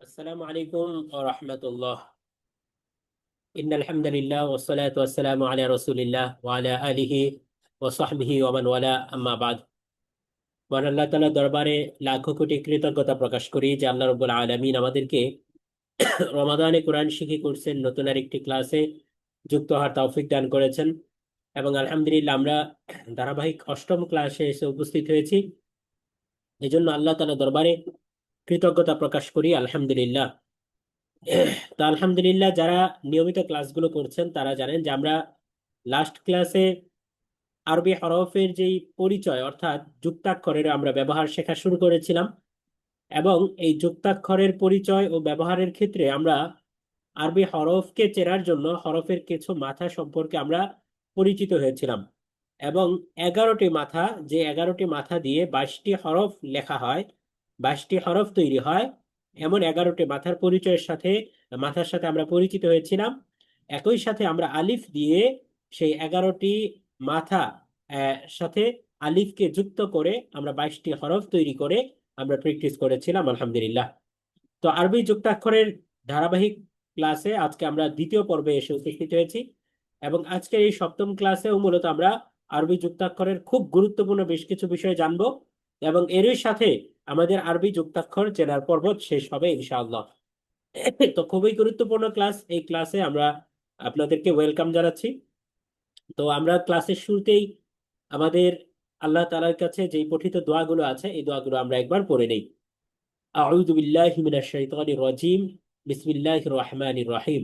আসসালামু আলাইকুম ওয়া রাহমাতুল্লাহ। ইন্নাল হামদুলিল্লাহ ওয়াস সালাতু ওয়াস সালামু আলা রাসূলিল্লাহ ওয়া আলা আলিহি ওয়া সাহবিহি ওয়া মান ওয়ালা, আম্মা বাদ। মহান আল্লাহ তাআলার দরবারে লাখো কোটি কৃতজ্ঞতা প্রকাশ করি যে আল্লাহ রাব্বুল আলামিন আমাদেরকে রমাদানে কোরআন শিক্ষা করছেন, নতুন আরেকটি ক্লাসে যুক্ত হওয়ার তৌফিক দান করেছেন। এবং আলহামদুলিল্লাহ আমরা ধারাবাহিক অষ্টম ক্লাসে এসে উপস্থিত হয়েছি। এই জন্য আল্লাহ তাআলার দরবারে কৃতজ্ঞতা প্রকাশ করি, আলহামদুলিল্লাহ। তো আলহামদুলিল্লাহ, যারা নিয়মিত ক্লাসগুলো করছেন তারা জানেন যে আমরা লাস্ট ক্লাসে আরবি হরফের যেই পরিচয় অর্থাৎ যুক্তাক্ষরের আমরা ব্যবহার শেখা শুরু করেছিলাম। এবং এই যুক্তাক্ষরের পরিচয় ও ব্যবহারের ক্ষেত্রে আমরা আরবি হরফকে চেনার জন্য হরফের কিছু মাথা সম্পর্কে আমরা পরিচিত হয়েছিলাম। এবং 11টি মাথা, যে 11টি মাথা দিয়ে 22টি হরফ লেখা হয়, 22টি হরফ তৈরি হয়, এমন 11টি মাথার পরিচয়ের সাথে মাথার সাথে আমরা পরিচিত হয়েছিলাম। একই সাথে আমরা আলিফ দিয়ে সেই 11টি মাথা সাথে আলিফকে যুক্ত করে আমরা 22টি হরফ তৈরি করে আমরা প্র্যাকটিস করেছিলাম, আলহামদুলিল্লাহ। তো আরবি যুক্তাক্ষরের ধারাবাহিক ক্লাসে আজকে আমরা দ্বিতীয় পর্বে এসে উপস্থিত হয়েছি। এবং আজকের এই সপ্তম ক্লাসেও মূলত আমরা আরবি যুক্তাক্ষরের খুব গুরুত্বপূর্ণ বেশ কিছু বিষয় জানবো। এবং এরই সাথে আমাদের আরবি যুক্তাক্ষর চেনার পর্ব শেষ হবে ইনশাআল্লাহ। তো খুবই গুরুত্বপূর্ণ ক্লাস, এই ক্লাসে আমরা আপনাদেরকে ওয়েলকাম জানাচ্ছি। তো আমরা ক্লাসের শুরুতেই আমাদের আল্লাহ তাআলার কাছে যেই পঠিত দোয়াগুলো আছে এই দোয়াগুলো আমরা একবার পড়ে নেই। আউযু বিল্লাহি মিনাশ শাইতানির রাজিম। বিসমিল্লাহির রহমানির রহিম।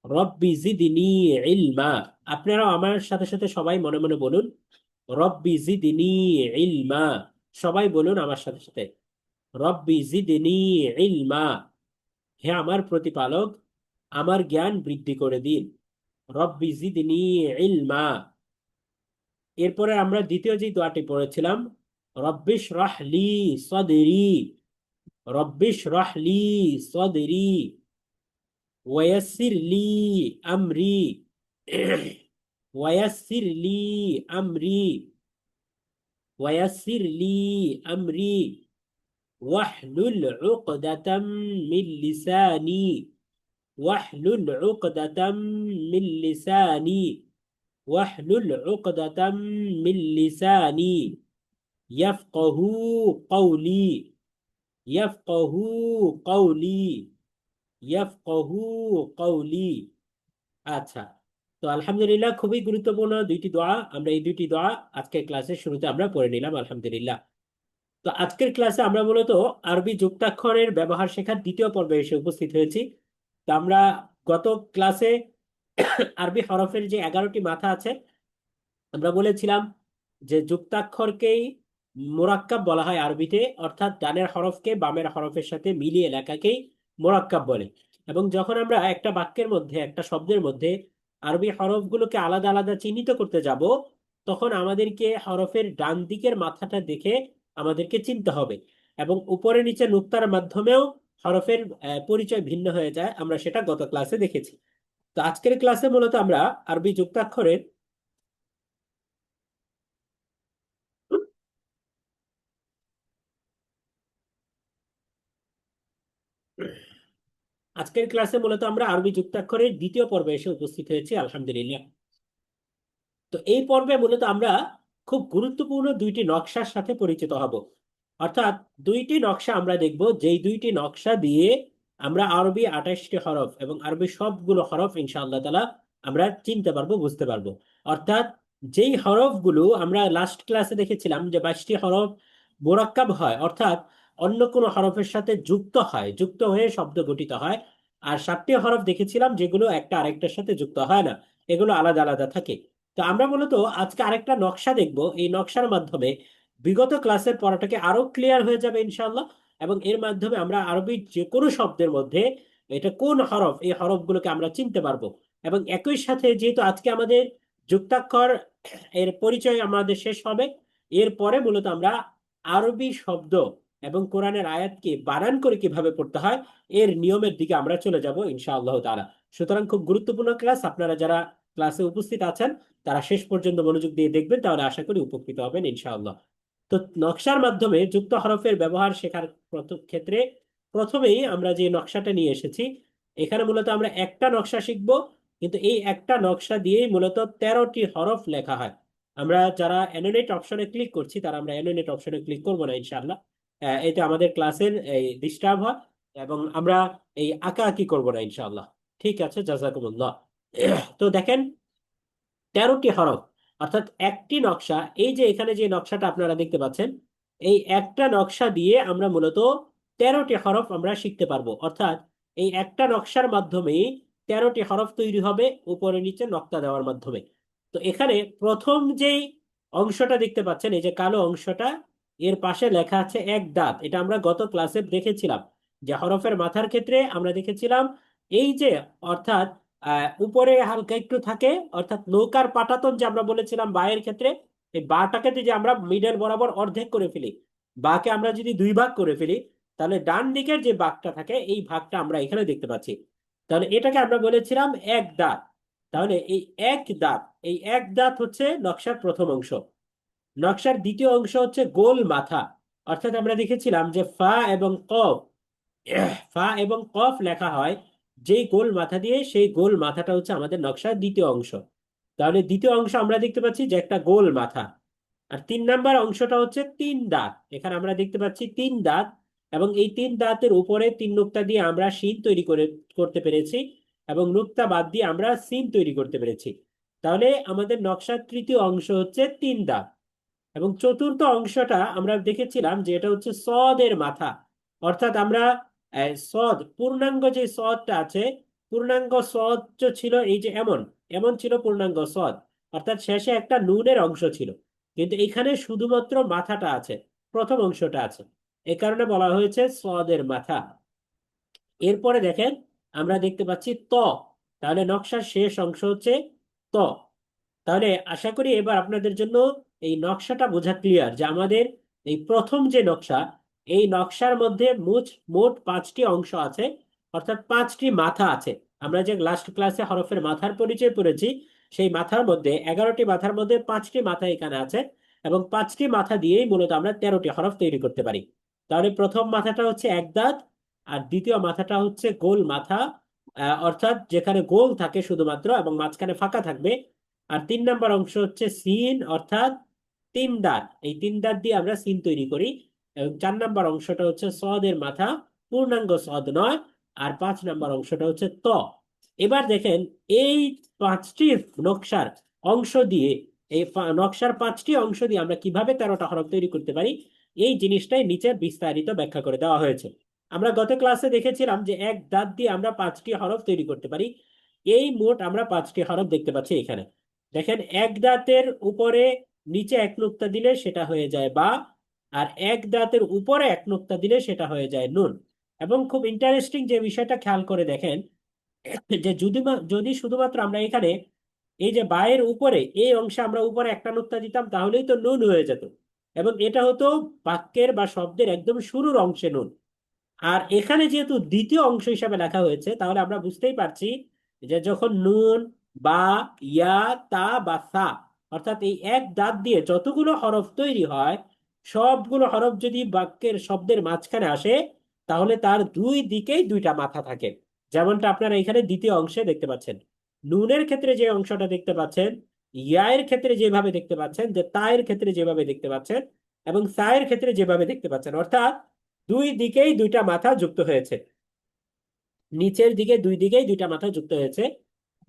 রব্বি জিদনি ইলমা। আপনারাও আমার সাথে সাথে সবাই মনে মনে বলুন, রব্বি জিদনি ইলমা। সবাই বলুন আমার সাথে সাথে, রব্বি জিদনি ইলমা। হে আমার প্রতিপালক, আমার জ্ঞান বৃদ্ধি করে দিন। রব্বি জিদনি ইলমা। এরপরে আমরা দ্বিতীয় যে দোয়াটি পড়েছিলাম, রব্বিশ রাহলি সদরি। রব্বিশ রাহলি সদরি ওয়ায়াসসির লি আমরি। ওয়ায়াসসির লি আমরি। ওয়ায়াসসির লি আমরি ওয়াহলুল উকদাতাম মিন লিসানি। ওয়াহলুল উকদাতাম মিন লিসানি। ওয়াহলুল উকদাতাম মিন লিসানি ইয়াফকাহু কওলি। ইয়াফকাহু কওলি। ইয়াফকাহু কওলি। আচ্ছা, তো আলহামদুলিল্লাহ, খুবই গুরুত্বপূর্ণ দুইটি দোয়া। আমরা এই দুইটি দোয়া আজকের ক্লাসের শুরুতে আমরা পড়ে নিলাম, আলহামদুলিল্লাহ। তো আজকের ক্লাসে আমরা মূলত আরবি যুক্তাক্ষরের ব্যবহার শেখার দ্বিতীয় পর্বে এসে উপস্থিত হয়েছি। তো আমরা গত ক্লাসে আরবি হরফের যে 11টি মাথা আছে আমরা বলেছিলাম যে যুক্তাক্ষরকেই মোরাক্কাব বলা হয় আরবিতে, অর্থাৎ ডানের হরফকে বামের হরফের সাথে মিলিয়ে লেখাকেই মোরাক্কাব বলে। এবং যখন আমরা একটা বাক্যের মধ্যে, একটা শব্দের মধ্যে আরবি হরফগুলোকে আলাদা আলাদা চিহ্নিত করতে যাব, তখন আমাদেরকে হরফের ডান দিকের মাথাটা দেখে আমাদেরকে চিনতে হবে। এবং উপরে নিচে নুক্তার মাধ্যমেও হরফের পরিচয় ভিন্ন হয়ে যায়, আমরা সেটা গত ক্লাসে দেখেছি। তো আজকের ক্লাসে মূলত আমরা আরবি যুক্তাক্ষরের আজকের ক্লাসে মূলত আমরা আরবি যুক্তাক্ষরের দ্বিতীয় পর্বে এসে উপস্থিত হয়েছি, আলহামদুলিল্লাহ। তো এই পর্বে মূলত আমরা খুব গুরুত্বপূর্ণ দুইটি নকশার সাথে পরিচিত হব। অর্থাৎ দুইটি নকশা আমরা দেখব, যেই দুইটি নকশা দিয়ে আমরা আরবি 28টি হরফ এবং আরবি সবগুলো হরফ ইনশাআল্লাহ তাআলা আমরা চিনতে পারবো, বুঝতে পারবো। অর্থাৎ যেই হরফগুলো আমরা লাস্ট ক্লাসে দেখেছিলাম যে 22টি হরফ মোরাক্কাব হয়, অর্থাৎ অন্য কোনো হরফের সাথে যুক্ত হয়, যুক্ত হয়ে শব্দ গঠিত হয়। আর 7টি হরফ দেখেছিলাম যেগুলো একটা আরেকটার সাথে যুক্ত হয় না, এগুলো আলাদা আলাদা থাকে। তো আমরা মূলত আজকে আরেকটা নকশা দেখব, এই নকশার মাধ্যমে বিগত ক্লাসের পড়াটাকে আরো ক্লিয়ার হয়ে যাবে ইনশাআল্লাহ। এবং এর মাধ্যমে আমরা আরবির যে কোনো শব্দের মধ্যে এটা কোন হরফ, এই হরফগুলোকে আমরা চিনতে পারবো। এবং একই সাথে যেহেতু আজকে আমাদের যুক্তাক্ষর এর পরিচয় আমাদের শেষ হবে, এরপরে মূলত আমরা আরবি শব্দ এবং কোরআনের আয়াতকে বানান করে কিভাবে পড়তে হয় এর নিয়মের দিকে আমরা চলে যাব ইনশাআল্লাহ তাআলা। সুতরাং খুব গুরুত্বপূর্ণ ক্লাস, আপনারা যারা ক্লাসে উপস্থিত আছেন তারা শেষ পর্যন্ত মনোযোগ দিয়ে দেখবেন, তাহলে আশা করি উপকৃত হবেন ইনশাআল্লাহ। তো নকশার মাধ্যমে যুক্ত হরফের ব্যবহার শেখার ক্ষেত্রে প্রথমেই আমরা যে নকশাটা নিয়ে এসেছি, এখানে মূলত আমরা একটা নকশা শিখবো, কিন্তু এই একটা নকশা দিয়েই মূলত 13টি হরফ লেখা হয়। আমরা যারা অ্যানোনেট অপশনে ক্লিক করছি তারা আমরা অ্যানোনেট অপশনে ক্লিক করবো না ইনশাআল্লাহ। এতে আমাদের ক্লাসের এই ডিস্টার্ব হয়, এবং আমরা এই আঁকাআঁকি করবো না ইনশাআল্লাহ। ঠিক আছে, জাজাকুমুল্লাহ। তো দেখেন, 13টি হরফ অর্থাৎ একটি নকশা। এই যে এখানে যে নকশাটা আপনারা দেখতে পাচ্ছেন, এই একটা নকশা দিয়ে আমরা মূলত 13টি হরফ আমরা শিখতে পারবো। অর্থাৎ এই একটা নকশার মাধ্যমেই 13টি হরফ তৈরি হবে, উপরে নিচে নক্তা দেওয়ার মাধ্যমে। তো এখানে প্রথম যেই অংশটা দেখতে পাচ্ছেন, এই যে কালো অংশটা, এর পাশে লেখা আছে এক দাঁত। এটা আমরা গত ক্লাসে দেখেছিলাম যে হরফের মাথার ক্ষেত্রে আমরা দেখেছিলাম এই যে, অর্থাৎ উপরে হালকা একটু থাকে, অর্থাৎ নৌকার পাটাতন যে আমরা বলেছিলাম বায়ের ক্ষেত্রে, এই বাটাকে যদি আমরা মিডল বরাবর অর্ধেক করে ফেলি, বাকে আমরা যদি দুই ভাগ করে ফেলি, তাহলে ডান দিকের যে ভাগটা থাকে এই ভাগটা আমরা এখানে দেখতে পাচ্ছি। তাহলে এটাকে আমরা বলেছিলাম এক দাঁত। তাহলে এই এক দাঁত, এই এক দাঁত হচ্ছে নকশার প্রথম অংশ। নকশার দ্বিতীয় অংশ হচ্ছে গোল মাথা। অর্থাৎ আমরা দেখেছিলাম যে ফা এবং কফ, ফা এবং কফ লেখা হয় যেই গোল মাথা দিয়ে, সেই গোল মাথাটা হচ্ছে আমাদের নকশার দ্বিতীয় অংশ। তাহলে দ্বিতীয় অংশ আমরা দেখতে পাচ্ছি যে একটা গোল মাথা। আর 3 নাম্বার অংশটা হচ্ছে 3 দাঁত। এখানে আমরা দেখতে পাচ্ছি 3 দাঁত, এবং এই 3 দাঁতের উপরে 3 নুক্তা দিয়ে আমরা শিন তৈরি করতে পেরেছি, এবং নুক্তা বাদ দিয়ে আমরা সিন তৈরি করতে পেরেছি। তাহলে আমাদের নকশার তৃতীয় অংশ হচ্ছে 3 দাঁত। এবং চতুর্থ অংশটা আমরা দেখেছিলাম যে এটা হচ্ছে সদের মাথা। অর্থাৎ আমরা সদ, পূর্ণাঙ্গ যে সদটা আছে, পূর্ণাঙ্গ সদ যে ছিল এই যে এমন, এমন ছিল পূর্ণাঙ্গ সদ। অর্থাৎ শেষে একটা নুনের অংশ ছিল, কিন্তু এখানে শুধুমাত্র মাথাটা আছে, প্রথম অংশটা আছে। এ কারণে বলা হয়েছে সদের মাথা। এরপরে দেখেন, আমরা দেখতে পাচ্ছি ত। তাহলে নকশার শেষ অংশ হচ্ছে ত। তাহলে আশা করি এবার আপনাদের জন্য এই নকশাটা বোঝা ক্লিয়ার যে আমাদের এই প্রথম যে নকশা, এই নকশার মধ্যে মোট মোট 5টি অংশ আছে, অর্থাৎ 5টি মাথা আছে। আমরা যে লাস্ট ক্লাসে হরফের মাথার পরিচয় পড়েছি, সেই মাথার মধ্যে 11টি মাথার মধ্যে 5টি মাথা এখানে আছে, এবং 5টি মাথা দিয়েই মূলত আমরা 13টি হরফ তৈরি করতে পারি। তাহলে প্রথম মাথাটা হচ্ছে এক দাঁত, আর দ্বিতীয় মাথাটা হচ্ছে গোল মাথা, অর্থাৎ যেখানে গোল থাকে শুধুমাত্র এবং মাঝখানে ফাঁকা থাকবে। আর 3 নাম্বার অংশ হচ্ছে সিন, অর্থাৎ 3 দাঁত। এই 3 দাঁত দিয়ে আমরা সিন তৈরি করি। এবং 4 নাম্বার অংশটা হচ্ছে সদের মাথা, পূর্ণাঙ্গ সদ নয়। আর 5 নাম্বার অংশটা হচ্ছে ত। এবার দেখেন, এই 5টি নকশার অংশ দিয়ে, এই নকশার 5টি অংশ দিয়ে আমরা কিভাবে 13টা হরফ তৈরি করতে পারি, এই জিনিসটাই নিচে বিস্তারিত ব্যাখ্যা করে দেওয়া হয়েছে। আমরা গত ক্লাসে দেখেছিলাম যে এক দাঁত দিয়ে আমরা 5টি হরফ তৈরি করতে পারি। এই মোট আমরা 5টি হরফ দেখতে পাচ্ছি এখানে। দেখেন, এক দাঁতের উপরে নিচে এক নুক্তা দিলে সেটা হয়ে যায় বা, আর এক দাঁতের উপরে এক নুক্তা দিলে সেটা হয়ে যায় নুন। এবং খুব ইন্টারেস্টিং যে বিষয়টা খেয়াল করে দেখেন, যে যদি যদি শুধুমাত্র আমরা এখানে এই যে বায়ের উপরে এই অংশে আমরা উপরে একটা নুক্তা দিতাম, তাহলেই তো নুন হয়ে যেত, এবং এটা হতো বাক্যের বা শব্দের একদম শুরুর অংশে নুন। আর এখানে যেহেতু দ্বিতীয় অংশ হিসাবে লেখা হয়েছে, তাহলে আমরা বুঝতেই পারছি যে যখন নুন বা ইয়া তা বা সা, অর্থাৎ এই এক দাঁত দিয়ে যতগুলো হরফ তৈরি হয়, সবগুলো হরফ যদি বাক্যের শব্দের মাঝখানে আসে, তাহলে তার দুই দিকেই দুইটা মাথা থাকে। যেমনটা আপনারা এখানে দ্বিতীয় অংশে দেখতে পাচ্ছেন। নুনের ক্ষেত্রে যে অংশটা দেখতে পাচ্ছেন, ইয়ার ক্ষেত্রে যেভাবে দেখতে পাচ্ছেন, যে তায়ের ক্ষেত্রে যেভাবে দেখতে পাচ্ছেন, এবং সায়ের ক্ষেত্রে যেভাবে দেখতে পাচ্ছেন, অর্থাৎ দুই দিকেই দুইটা মাথা যুক্ত হয়েছে। নিচের দিকে দুই দিকেই দুইটা মাথা যুক্ত হয়েছে।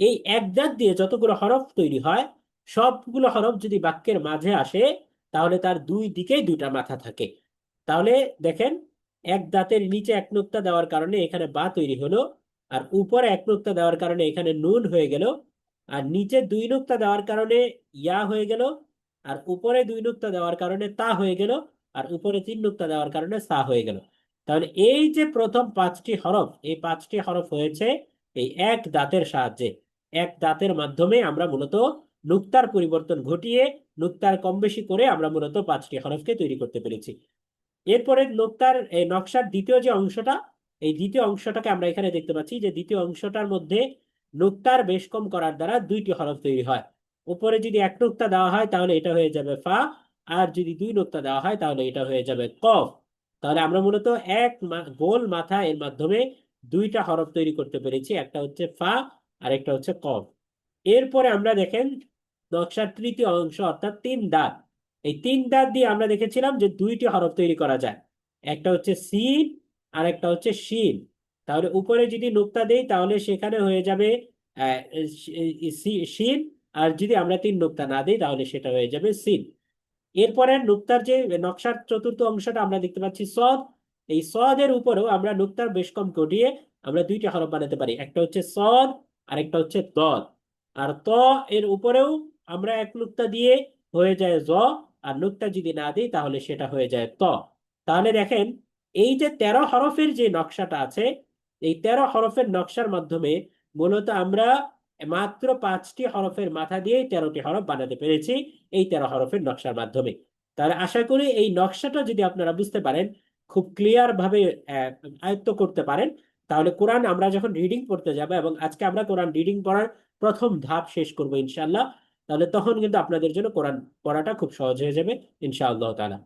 এই এক দাঁত দিয়ে যতগুলো হরফ তৈরি হয়, সবগুলো হরফ যদি বাক্যের মাঝে আসে, তাহলে তার দুই দিকেই দুইটা মাথা থাকে। তাহলে দেখেন, এক দাঁতের নিচে এক নুক্তা দেওয়ার কারণে এখানে বা তৈরি হলো, আর উপরে এক নুক্তা দেওয়ার কারণে এখানে নুন হয়ে গেল, আর নিচে 2 নুক্তা দেওয়ার কারণে ইয়া হয়ে গেল, আর উপরে 2 নুক্তা দেওয়ার কারণে তা হয়ে গেল, আর উপরে 3 নুক্তা দেওয়ার কারণে সা হয়ে গেল। তাহলে এই যে প্রথম 5টি হরফ, এই 5টি হরফ হয়েছে এই এক দাঁতের সাহায্যে। এক দাঁতের মাধ্যমে আমরা মূলত নুক্তার পরিবর্তন ঘটিয়ে, নুক্তার কম বেশি করে আমরা মূলত 5টি হরফকে তৈরি করতে পেরেছি। এরপরে নুক্তার এই নকশার দ্বিতীয় যে অংশটা, এই দ্বিতীয় অংশটাকে আমরা এখানে দেখতে পাচ্ছি যে দ্বিতীয় অংশটার মধ্যে নুক্তার বেশ কম করার দ্বারা 2টি হরফ তৈরি হয়। উপরে যদি এক নুক্তা দেওয়া হয় তাহলে এটা হয়ে যাবে ফা, আর যদি 2 নুক্তা দেওয়া হয় তাহলে এটা হয়ে যাবে কফ। তাহলে আমরা মূলত গোল মাথা এর মাধ্যমে দুইটা হরফ তৈরি করতে পেরেছি, একটা হচ্ছে ফা আর একটা হচ্ছে কফ। এরপরে আমরা দেখেন নকশার তৃতীয় অংশ অর্থাৎ তিন দাঁত। এই তিন দাঁত দিয়ে আমরা দেখেছিলাম যে দুইটি হরফ তৈরি করা যায়, একটা হচ্ছে সিন আর একটা হচ্ছে শিন। তাহলে উপরে যদি নুক্তা দেই তাহলে সেখানে হয়ে যাবে আহ, শিন, আর যদি আমরা তিন নুক্তা না দিই তাহলে সেটা হয়ে যাবে সিন। এরপরে নুক্তার যে নকশার চতুর্থ অংশটা আমরা দেখতে পাচ্ছি সদ। এই সদের উপরেও আমরা নুক্তার বেশ কম ঘটিয়ে আমরা দুইটা হরফ বানাতে পারি, একটা হচ্ছে সদ আর একটা হচ্ছে দদ। আর ত এর উপরেও আমরা এক নুক্তা দিয়ে হয়ে যায় জ, আর নুক্তা যদি না দিই তাহলে সেটা হয়ে যায় ত। তাহলে দেখেন এই যে 13 হরফের যে নকশাটা আছে, এই 13 হরফের নকশার মাধ্যমে মূলত আমরা মাত্র 5টি হরফের মাথা দিয়ে 13টি হরফ বানাতে পেরেছি এই 13 হরফের নকশার মাধ্যমে। তাহলে আশা করি এই নকশাটা যদি আপনারা বুঝতে পারেন, খুব ক্লিয়ার ভাবে আহ, আয়ত্ত করতে পারেন, তাহলে কোরআন আমরা যখন রিডিং পড়তে যাব, এবং আজকে আমরা কোরআন রিডিং পড়ার প্রথম ধাপ শেষ করব ইনশাআল্লাহ, তাহলে তখন কিন্তু আপনাদের জন্য কোরআন পড়াটা খুব সহজ হয়ে যাবে ইনশাআল্লাহ তাআলা।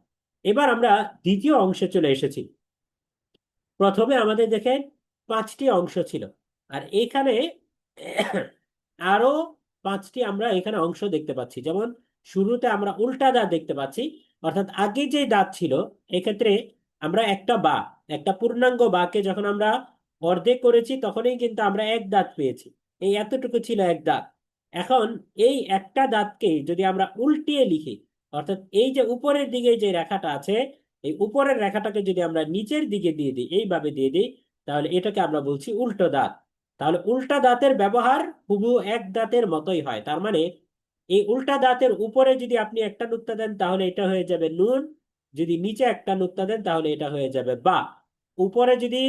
এবার আমরা দ্বিতীয় অংশে চলে এসেছি। প্রথমে আমাদের দেখেন 5টি অংশ ছিল, আর এখানে আরো 5টি আমরা এখানে অংশ দেখতে পাচ্ছি। যেমন শুরুতে আমরা উল্টা দাঁত দেখতে পাচ্ছি, অর্থাৎ আগে যে দাঁত ছিল এক্ষেত্রে আমরা একটা বা, একটা পূর্ণাঙ্গ বাকে যখন আমরা অর্ধেক করেছি তখনই কিন্তু আমরা এক দাঁত পেয়েছি। এই এতটুকু ছিল এক দাঁত। এখন এই একটা দাঁতকে যদি আমরা উল্টিয়ে লিখি, অর্থাৎ এই যে উপরের দিকে যে রেখাটা আছে, এই উপরের রেখাটাকে যদি আমরা নিচের দিকে দিয়ে দিই, এইভাবে দিয়ে দিই, তাহলে এটাকে আমরা বলছি উল্টো দাঁত। তাহলে উল্টা দাঁতের ব্যবহার হুবহু এক দাঁতের মতোই হয়। তার মানে এই উল্টা দাঁতের উপরে যদি আপনি একটা নুক্তা দেন তাহলে এটা হয়ে যাবে নুন, যদি নিচে একটা নুক্তা দেন তাহলে এটা হয়ে যাবে বা। উপরে যদি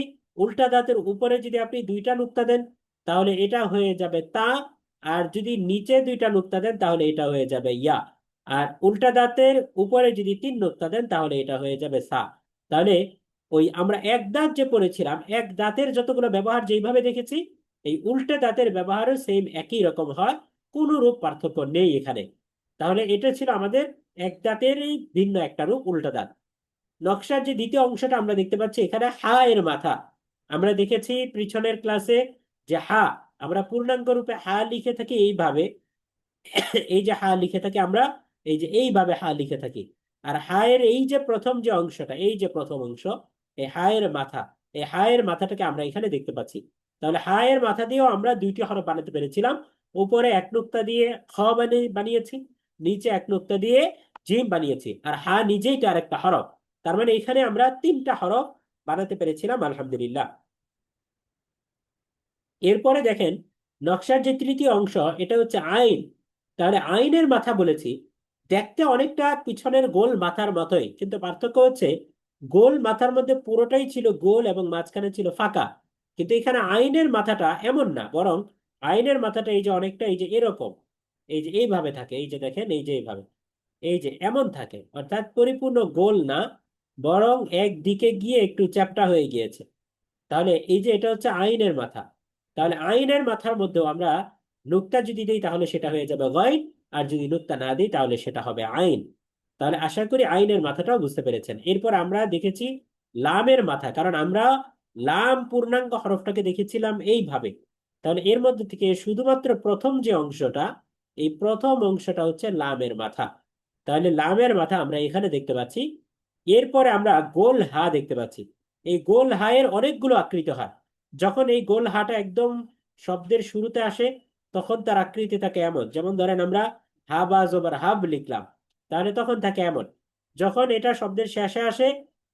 উল্টা দাঁতের উপরে যদি আপনি দুইটা নুক্তা দেন তাহলে এটা হয়ে যাবে তা, আর যদি নিচে দুইটা নুক্তা দেন তাহলে এটা হয়ে যাবে ইয়া। আর উল্টা দাঁতের উপরে যদি তিন নুক্তা দেন তাহলে এটা হয়ে যাবে সা। তাহলে ওই আমরা এক দাঁত যে পড়েছিলাম, এক দাঁতের যতগুলো ব্যবহার যেইভাবে দেখেছি, এই উল্টে দাঁতের ব্যবহারও সেম একই রকম হয়, কোনো রূপ পার্থক্য নেই এখানে। তাহলে এটা ছিল আমাদের এক দাঁতেরই ভিন্ন একটা রূপ উল্টা দাঁত। নকশার যে দ্বিতীয় অংশটা আমরা দেখতে পাচ্ছি এখানে হা এর মাথা। আমরা দেখেছি পিছনের ক্লাসে যে হা, আমরা পূর্ণাঙ্গ রূপে হা লিখে থাকি এইভাবে, এই যে হা লিখে থাকি আমরা, এই যে এইভাবে হা লিখে থাকি। আর হায়ের এই যে প্রথম যে অংশটা, এই যে প্রথম অংশ, এই হায়ের মাথা, এই হায়ের মাথাটাকে আমরা এখানে দেখতে পাচ্ছি। তাহলে হায়ের মাথা দিয়েও আমরা দুইটি হরফ বানাতে পেরেছিলাম। উপরে এক নুক্তা দিয়ে খ বানিয়েছি, নিচে এক নুক্তা দিয়ে জিম বানিয়েছি, আর হা নিজেই তো আরেকটা হরফ। তার মানে এখানে আমরা 3টা হরফ বানাতে পেরেছিলাম আলহামদুলিল্লাহ। এরপরে দেখেন নকশার যে তৃতীয় অংশ, এটা হচ্ছে আইন। তাহলে আইনের মাথা বলেছি, দেখতে অনেকটা পিছনের গোল মাথার মতোই, কিন্তু পার্থক্য হচ্ছে গোল মাথার মধ্যে পুরোটাই ছিল গোল এবং মাঝখানে ছিল ফাঁকা। কিন্তু এখানে আইনের মাথাটা এমন না, বরং আইনের মাথাটা এই যে অনেকটা এই যে এরকম, এই যে এইভাবে থাকে, এই যে দেখেন এই যে এইভাবে, এই যে এমন থাকে, অর্থাৎ পরিপূর্ণ গোল না, বরং একদিকে গিয়ে একটু চ্যাপ্টা হয়ে গিয়েছে। তাহলে এই যে এটা হচ্ছে আইনের মাথা। তাহলে আইনের মাথার মধ্যেও আমরা নুক্তা যদি দিই তাহলে সেটা হয়ে যাবে গাইন, আর যদি নুক্তা না দিই তাহলে সেটা হবে আইন। তাহলে আশা করি আইনের মাথাটাও বুঝতে পেরেছেন। এরপর আমরা দেখেছি লামের মাথা, কারণ আমরা লাম পূর্ণাঙ্গ হরফটাকে দেখেছিলাম এইভাবে। তাহলে এর মধ্যে থেকে শুধুমাত্র প্রথম যে অংশটা, এই প্রথম অংশটা হচ্ছে লামের মাথা। তাহলে লামের মাথা আমরা এখানে দেখতে পাচ্ছি। এরপরে আমরা গোল হা দেখতে পাচ্ছি। এই গোল হায়ের অনেকগুলো আকৃতি হয়। যখন এই গোল হাটা একদম শব্দের শুরুতে আসে তখন তার আকৃতি থাকে এমন, যেমন ধরেন আমরা হা বা জবর হাব লিখলাম, তাহলে তখন থাকে এমন। যখন এটা শব্দের শেষে আসে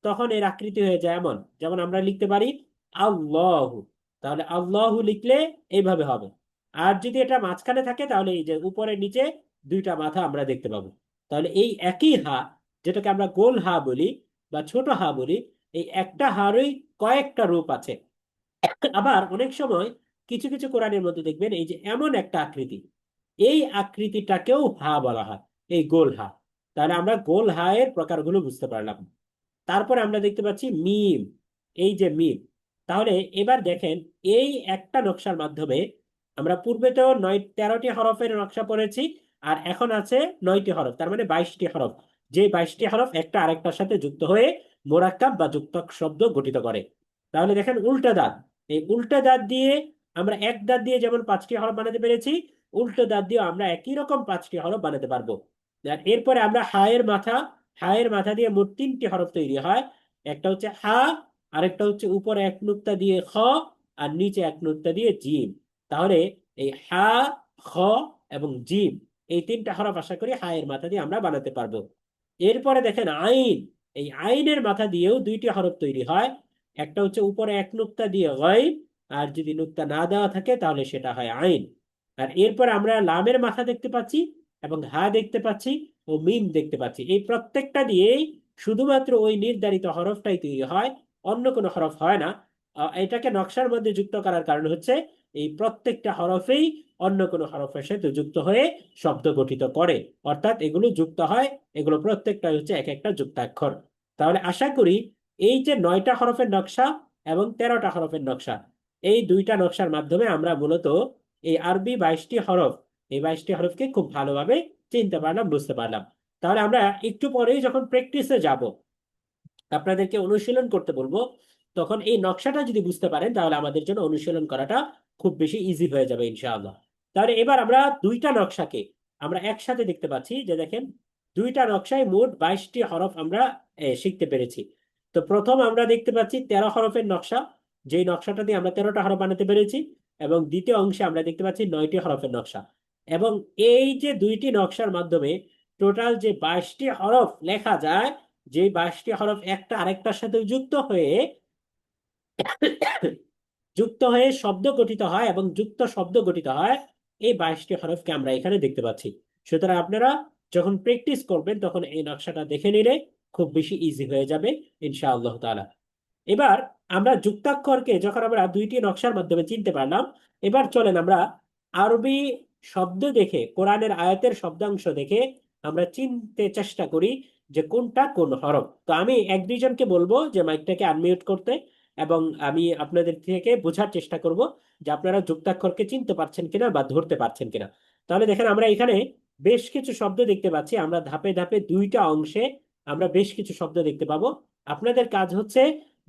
তখন এর আকৃতি হয়ে যায় এমন, যেমন আমরা লিখতে পারি আল্লাহু। তাহলে আল্লাহু লিখলে এইভাবে হবে। আর যদি এটা মাঝখানে থাকে তাহলে এই যে উপরে নিচে দুইটা মাথা আমরা দেখতে পাবো। তাহলে এই একই হা, যেটাকে আমরা গোল হা বলি বা ছোট হা বলি, এই একটা হারই কয়েকটা রূপ আছে। আবার অনেক সময় কিছু কিছু কোরআনের মধ্যে দেখবেন এই যে এমন একটা আকৃতি, এই আকৃতিটাকেও হা বলা হয়, এই গোল হা। তাহলে আমরা গোল হা এর প্রকারগুলো বুঝতে পারলাম। তারপরে আমরা দেখতে পাচ্ছি মিম, এই যে মিম। তাহলে এবার দেখেন এই একটা নকশার মাধ্যমে আমরা পূর্বে তো 13টি হরফের নকশা পড়েছি, আর এখন আছে 9টি হরফ, তার মানে 22টি হরফ। যে 22টি হরফ একটা আরেকটার সাথে যুক্ত হয়ে মোরাক্কাব বা যুক্তক শব্দ গঠিত করে। তাহলে দেখেন উল্টা দাঁত, এই উল্টা দাঁত দিয়ে আমরা এক দাঁত দিয়ে যেমন 5টি হরফ বানাতে পেরেছি, উল্টো দাঁত দিয়ে আমরা একই রকম 5টি হরফ বানাতে পারবো। আর এরপরে আমরা হায়ের মাথা দিয়ে মোট 3টি হরফ তৈরি হয়। একটা হচ্ছে হা, আরেকটা হচ্ছে উপরে এক নুক্তা দিয়ে খ, আর নিচে এক নুক্তা দিয়ে জিম। তাহলে এই হা, খ এবং জিম, এই 3টা হরফ আশা করি হায়ের মাথা দিয়ে আমরা বানাতে পারবো। এরপরে দেখেন আইন, এই আইনের মাথা দিয়েও 2টি হরফ তৈরি হয়। একটা হচ্ছে উপরে এক নুক্তা দিয়ে গাইন, আর যদি নুক্তা না দেওয়া থাকে তাহলে সেটা হয় আইন। আর এরপর আমরা লামের মাথা দেখতে পাচ্ছি, এবং হা দেখতে পাচ্ছি, ও মিম দেখতে পাচ্ছি। এই প্রত্যেকটা দিয়েই শুধুমাত্র ওই নির্ধারিত হরফটাই তৈরি হয়, অন্য কোনো হরফ হয় না। এটাকে নকশার মধ্যে যুক্ত করার কারণ হচ্ছে এই প্রত্যেকটা হরফেই অন্য কোনো হরফের সাথে যুক্ত হয়ে শব্দ গঠিত করে, অর্থাৎ এগুলো যুক্ত হয়, এগুলো প্রত্যেকটা হচ্ছে এক একটা যুক্তাক্ষর। তাহলে আশা করি এই যে 9টা হরফের নকশা এবং 13টা হরফের নকশা, এই 2টা নকশার মাধ্যমে আমরা মূলত এই আরবি 22টি হরফ, এই 22টি হরফকে খুব ভালোভাবে চিনতে পারলাম, বুঝতে পারলাম। তাহলে আমরা একটু পরেই যখন প্র্যাকটিসে যাব, আপনাদেরকে অনুশীলন করতে বলবো, তখন এই নকশাটা যদি বুঝতে পারেন তাহলে আমাদের জন্য অনুশীলন করাটা খুব বেশি ইজি হয়ে যাবে ইনশাআল্লাহ। তাহলে এবার আমরা 2টা নকশাকে আমরা একসাথে দেখতে পাচ্ছি, যে দেখেন 2টা নকশায় মোট 22টি হরফ আমরা শিখতে পেরেছি। তো প্রথম আমরা দেখতে পাচ্ছি 13 হরফের নকশা, যেই নকশাটা দিয়ে আমরা 13টা হরফ বানাতে পেরেছি। এবং দ্বিতীয় অংশে আমরা দেখতে পাচ্ছি 9টি হরফের নকশা। এবং এই যে 2টি নকশার মাধ্যমে টোটাল যে 22টি হরফ লেখা যায়, যে 22টি হরফ একটা আরেকটার সাথে যুক্ত হয়ে শব্দ গঠিত হয় এবং যুক্ত শব্দ গঠিত হয়, এই 22টি হরফকে আমরা এখানে দেখতে পাচ্ছি। সুতরাং আপনারা যখন প্র্যাকটিস করবেন তখন এই নকশাটা দেখে নিলে খুব বেশি ইজি হয়ে যাবে ইনশাআল্লাহ তাআলা। এবার আমরা যুক্তাক্ষরকে যখন আমরা 2টি নকশার মাধ্যমে চিনতে পারলাম, এবার চলেন আমরা আরবি শব্দ দেখে, কোরআনের আয়াতের শব্দাংশ দেখে আমরা চিনতে চেষ্টা করি যে কোনটা কোন হরফ। তো আমি 1-2 জনকে বলবো যে মাইকটাকে আনমিউট করতে, এবং আমি আপনাদের থেকে বোঝার চেষ্টা করব যে আপনারা যুক্তাক্ষরকে চিনতে পারছেন কিনা বা ধরতে পারছেন কিনা। তাহলে দেখেন আমরা এখানে বেশ কিছু শব্দ দেখতে পাচ্ছি, আমরা ধাপে ধাপে 2টা অংশে আমরা বেশ কিছু শব্দ দেখতে পাবো। আপনাদের কাজ হচ্ছে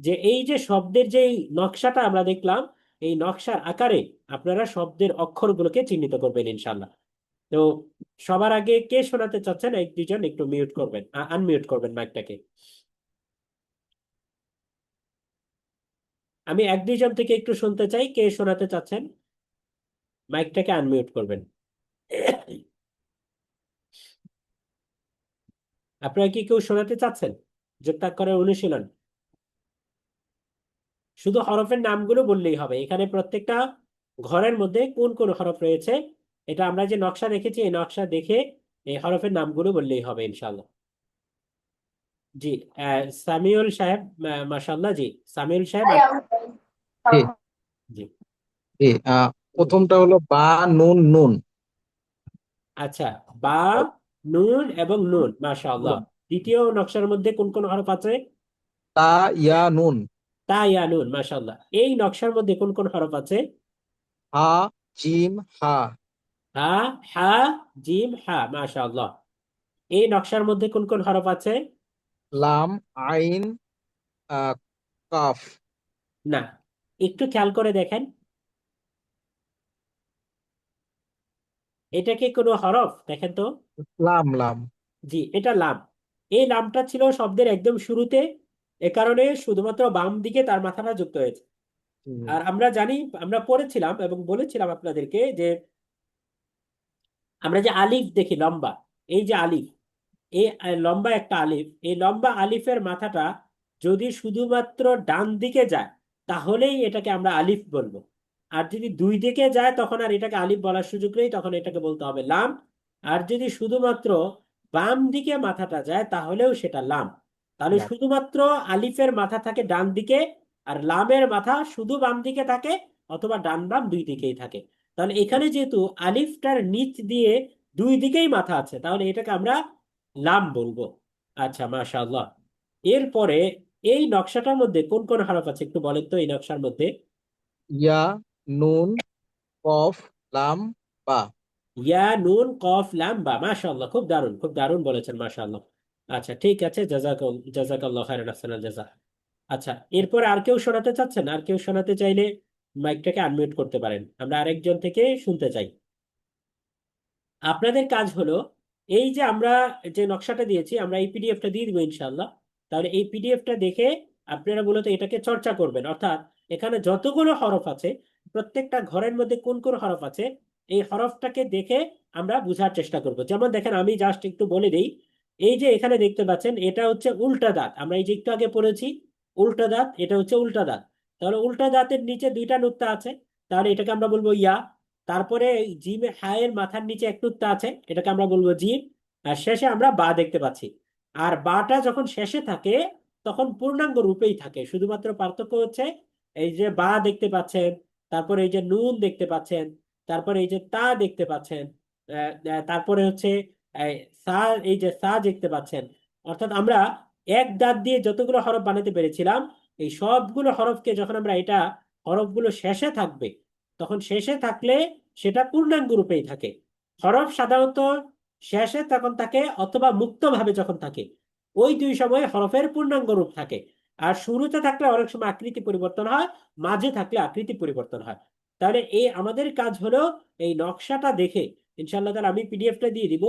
যে এই যে শব্দের যে নকশাটা আমরা দেখলাম, এই নকশার আকারে আপনারা শব্দের অক্ষরগুলোকে চিহ্নিত করবেন ইনশাল্লাহ। তো সবার আগে কে শোনাতে চাচ্ছেন? 1-2 জন একটু মিউট করবেন, আনমিউট করবেন মাইকটাকে। আমি 1-2 জন থেকে একটু শুনতে চাই, কে শোনাতে চাচ্ছেন? মাইকটাকে আনমিউট করবেন। আপনারা কি কেউ শোনাতে চাচ্ছেন যুক্তাক্ষরের অনুশীলন? শুধু হরফের নামগুলো বললেই হবে, এখানে প্রত্যেকটা ঘরের মধ্যে কোন কোন হরফ রয়েছে এটা আমরা যে নকশা দেখেছি এই নকশা দেখে এই হরফের নামগুলো বললেই হবে ইনশাল্লাহ। জি, সামিউল সাহেব, মাশাল্লাহ, জি সামিউল সাহেব জি জি। জি প্রথমটা হলো বা, নুন, নুন। আচ্ছা, বা, নুন এবং নুন, মাশাআল্লাহ। নুন। দ্বিতীয় নকশার মধ্যে কোন কোন হরফ আছে? তা, ইয়া, নুন। তা, ইয়া, নুন, মাশাআল্লাহ। এই নকশার মধ্যে কোন কোন হরফ আছে? হা, জিম, হা। হা, হা, জিম, হা, মাশাআল্লাহ। এই নকশার মধ্যে কোন কোন হরফ আছে? লাম, আইন, আহ, কাফ। না, একটু খেয়াল করে দেখেন, এটা কি কোনো হরফ? দেখেন তো। লাম, লাম। জি, এটা লাম। এই লামটা ছিল শব্দের একদম শুরুতে, এ কারণে শুধুমাত্র বাম দিকে তার মাথাটা যুক্ত হয়েছে। হুম। আর আমরা জানি, আমরা পড়েছিলাম এবং বলেছিলাম আপনাদেরকে যে আমরা যে আলিফ দেখি লম্বা, এই যে আলিফ, এই লম্বা একটা আলিফ, এই লম্বা আলিফের মাথাটা যদি শুধুমাত্র ডান দিকে যায় তাহলেই এটাকে আমরা আলিফ বলবো। আর যদি দুই দিকে যায় তখন আর এটাকে আলিফ বলার সুযোগ নেই, তখন এটাকে বলতে হবে লাম। আর যদি শুধুমাত্র বাম দিকে মাথাটা যায় তাহলেও সেটা লাম। তাহলে লাম। শুধুমাত্র আলিফের মাথা থাকে ডান দিকে, আর লামের মাথা শুধু বাম দিকে থাকে, অথবা ডান বাম দুই দিকেই থাকে। তাহলে এখানে যেহেতু আলিফটার নিচ দিয়ে দুই দিকেই মাথা আছে, তাহলে এটাকে আমরা লাম বলবো। আচ্ছা, মাশাআল্লাহ। এরপরে এই নকশাটার মধ্যে কোন কোন হরফ আছে একটু বলেন তো এই নকশার মধ্যে? ইয়া, নুন, কফ, লাম, বা। ইয়া, নুন, কফ, লাম, বা, মাশাআল্লাহ, খুব দারুণ, খুব দারুণ বলেছেন, মাশাআল্লাহ। আচ্ছা ঠিক আছে, জাজাকাল্লাহ খায়রান, আহসানাল জাযা। আচ্ছা, এরপরে আর কেউ শোনাতে চাচ্ছেন? আর কেউ শোনাতে চাইলে মাইকটাকে আনমিউট করতে পারেন, আমরা আরেকজন থেকে শুনতে চাই। আপনাদের কাজ হলো, এই যে আমরা যে নকশাটা দিয়েছি, আমরা এই পিডিএফটা দিয়ে দিব ইনশাল্লাহ। তাহলে এই পিডিএফটা দেখে আপনারা মূলত এটাকে চর্চা করবেন, অর্থাৎ এখানে যতগুলো হরফ আছে, প্রত্যেকটা ঘরের মধ্যে কোন কোন হরফ আছে, এই হরফটাকে দেখে আমরা বোঝার চেষ্টা করব। যেমন দেখেন, আমি জাস্ট একটু বলে দিই। এই যে এখানে দেখতে পাচ্ছেন, এটা হচ্ছে উল্টা দাঁত। আমরা এই যে একটু আগে পড়েছি উল্টা দাঁত, এটা হচ্ছে উল্টা দাঁত। তাহলে উল্টা দাঁতের নিচে দুইটা নুক্তা আছে, তাহলে এটাকে আমরা বলবো ইয়া। তারপরে জিমে হায়ের মাথার নিচে এক নুক্তা আছে, এটাকে আমরা বলবো জিম। আর শেষে আমরা বা দেখতে পাচ্ছি। আর বাটা যখন শেষে থাকে তখন পূর্ণাঙ্গ রূপেই থাকে, শুধুমাত্র পার্থক্য হচ্ছে এই যে বা দেখতে পাচ্ছেন, তারপরে এই যে নুন দেখতে পাচ্ছেন, তারপরে এই যে তা দেখতে পাচ্ছেন, তারপরে হচ্ছে এই সা, এই যে সা দেখতে পাচ্ছেন। অর্থাৎ আমরা এক দাঁত দিয়ে যতগুলো হরফ বানাতে পেরেছিলাম, এই সবগুলো হরফকে যখন আমরা এটা হরফগুলো শেষে থাকবে, তখন শেষে থাকলে সেটা পূর্ণাঙ্গ রূপেই থাকে। হরফ সাধারণত শেষে তখন থাকে অথবা মুক্তভাবে যখন থাকে, ওই দুই সময়ে হরফের পূর্ণাঙ্গ রূপ থাকে। আর শুরুতে থাকলে অনেক সময় আকৃতি পরিবর্তন হয়, মাঝে থাকলে আকৃতি পরিবর্তন হয়। তাহলে এই আমাদের কাজ হলো এই নকশাটা দেখে, ইনশাআল্লাহ তাআলা আমি পিডিএফটা দিয়ে দিব,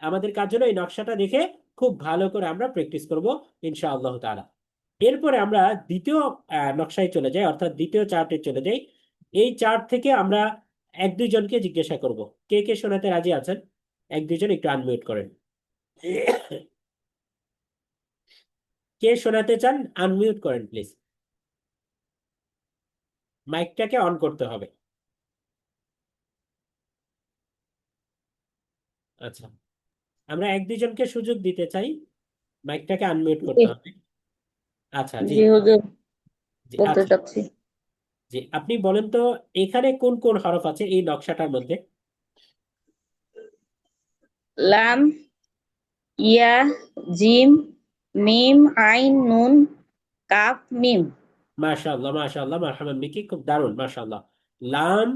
আমাদের কাজ হলো এই নকশাটা দেখে খুব ভালো করে আমরা প্র্যাকটিস করব ইনশাআল্লাহ তাআলা। এরপরে আমরা দ্বিতীয় নকশায় চলে যাই, অর্থাৎ দ্বিতীয় চার্টে চলে যাই। এই চার্ট থেকে আমরা এক দুইজনকে জিজ্ঞাসা করব, কে কে শোনাতে রাজি আছেন? এক দুইজন একটু আনমিউট করেন। কে শোনাতে চান আনমিউট করেন প্লিজ, মাইকটাকে অন করতে হবে। আচ্ছা, আমরা এক দুইজনকে সুযোগ দিতে চাই, মাইকটাকে আনমিউট জি করতে হবে। আচ্ছা জি। জি হুজুর, জি বলতে আচ্ছা। চাচ্ছি। জি, আপনি বলেন তো, এখানে কোন কোন হরফ আছে এই নকশাটার মধ্যে? লাম, ইয়া, জিম, মিম, আইন, নুন, কাফ, মিম। মাশাআল্লাহ, মাশাআল্লাহ, মারহাবান বিকি, খুব দারুণ, মাশাআল্লাহ। লাম,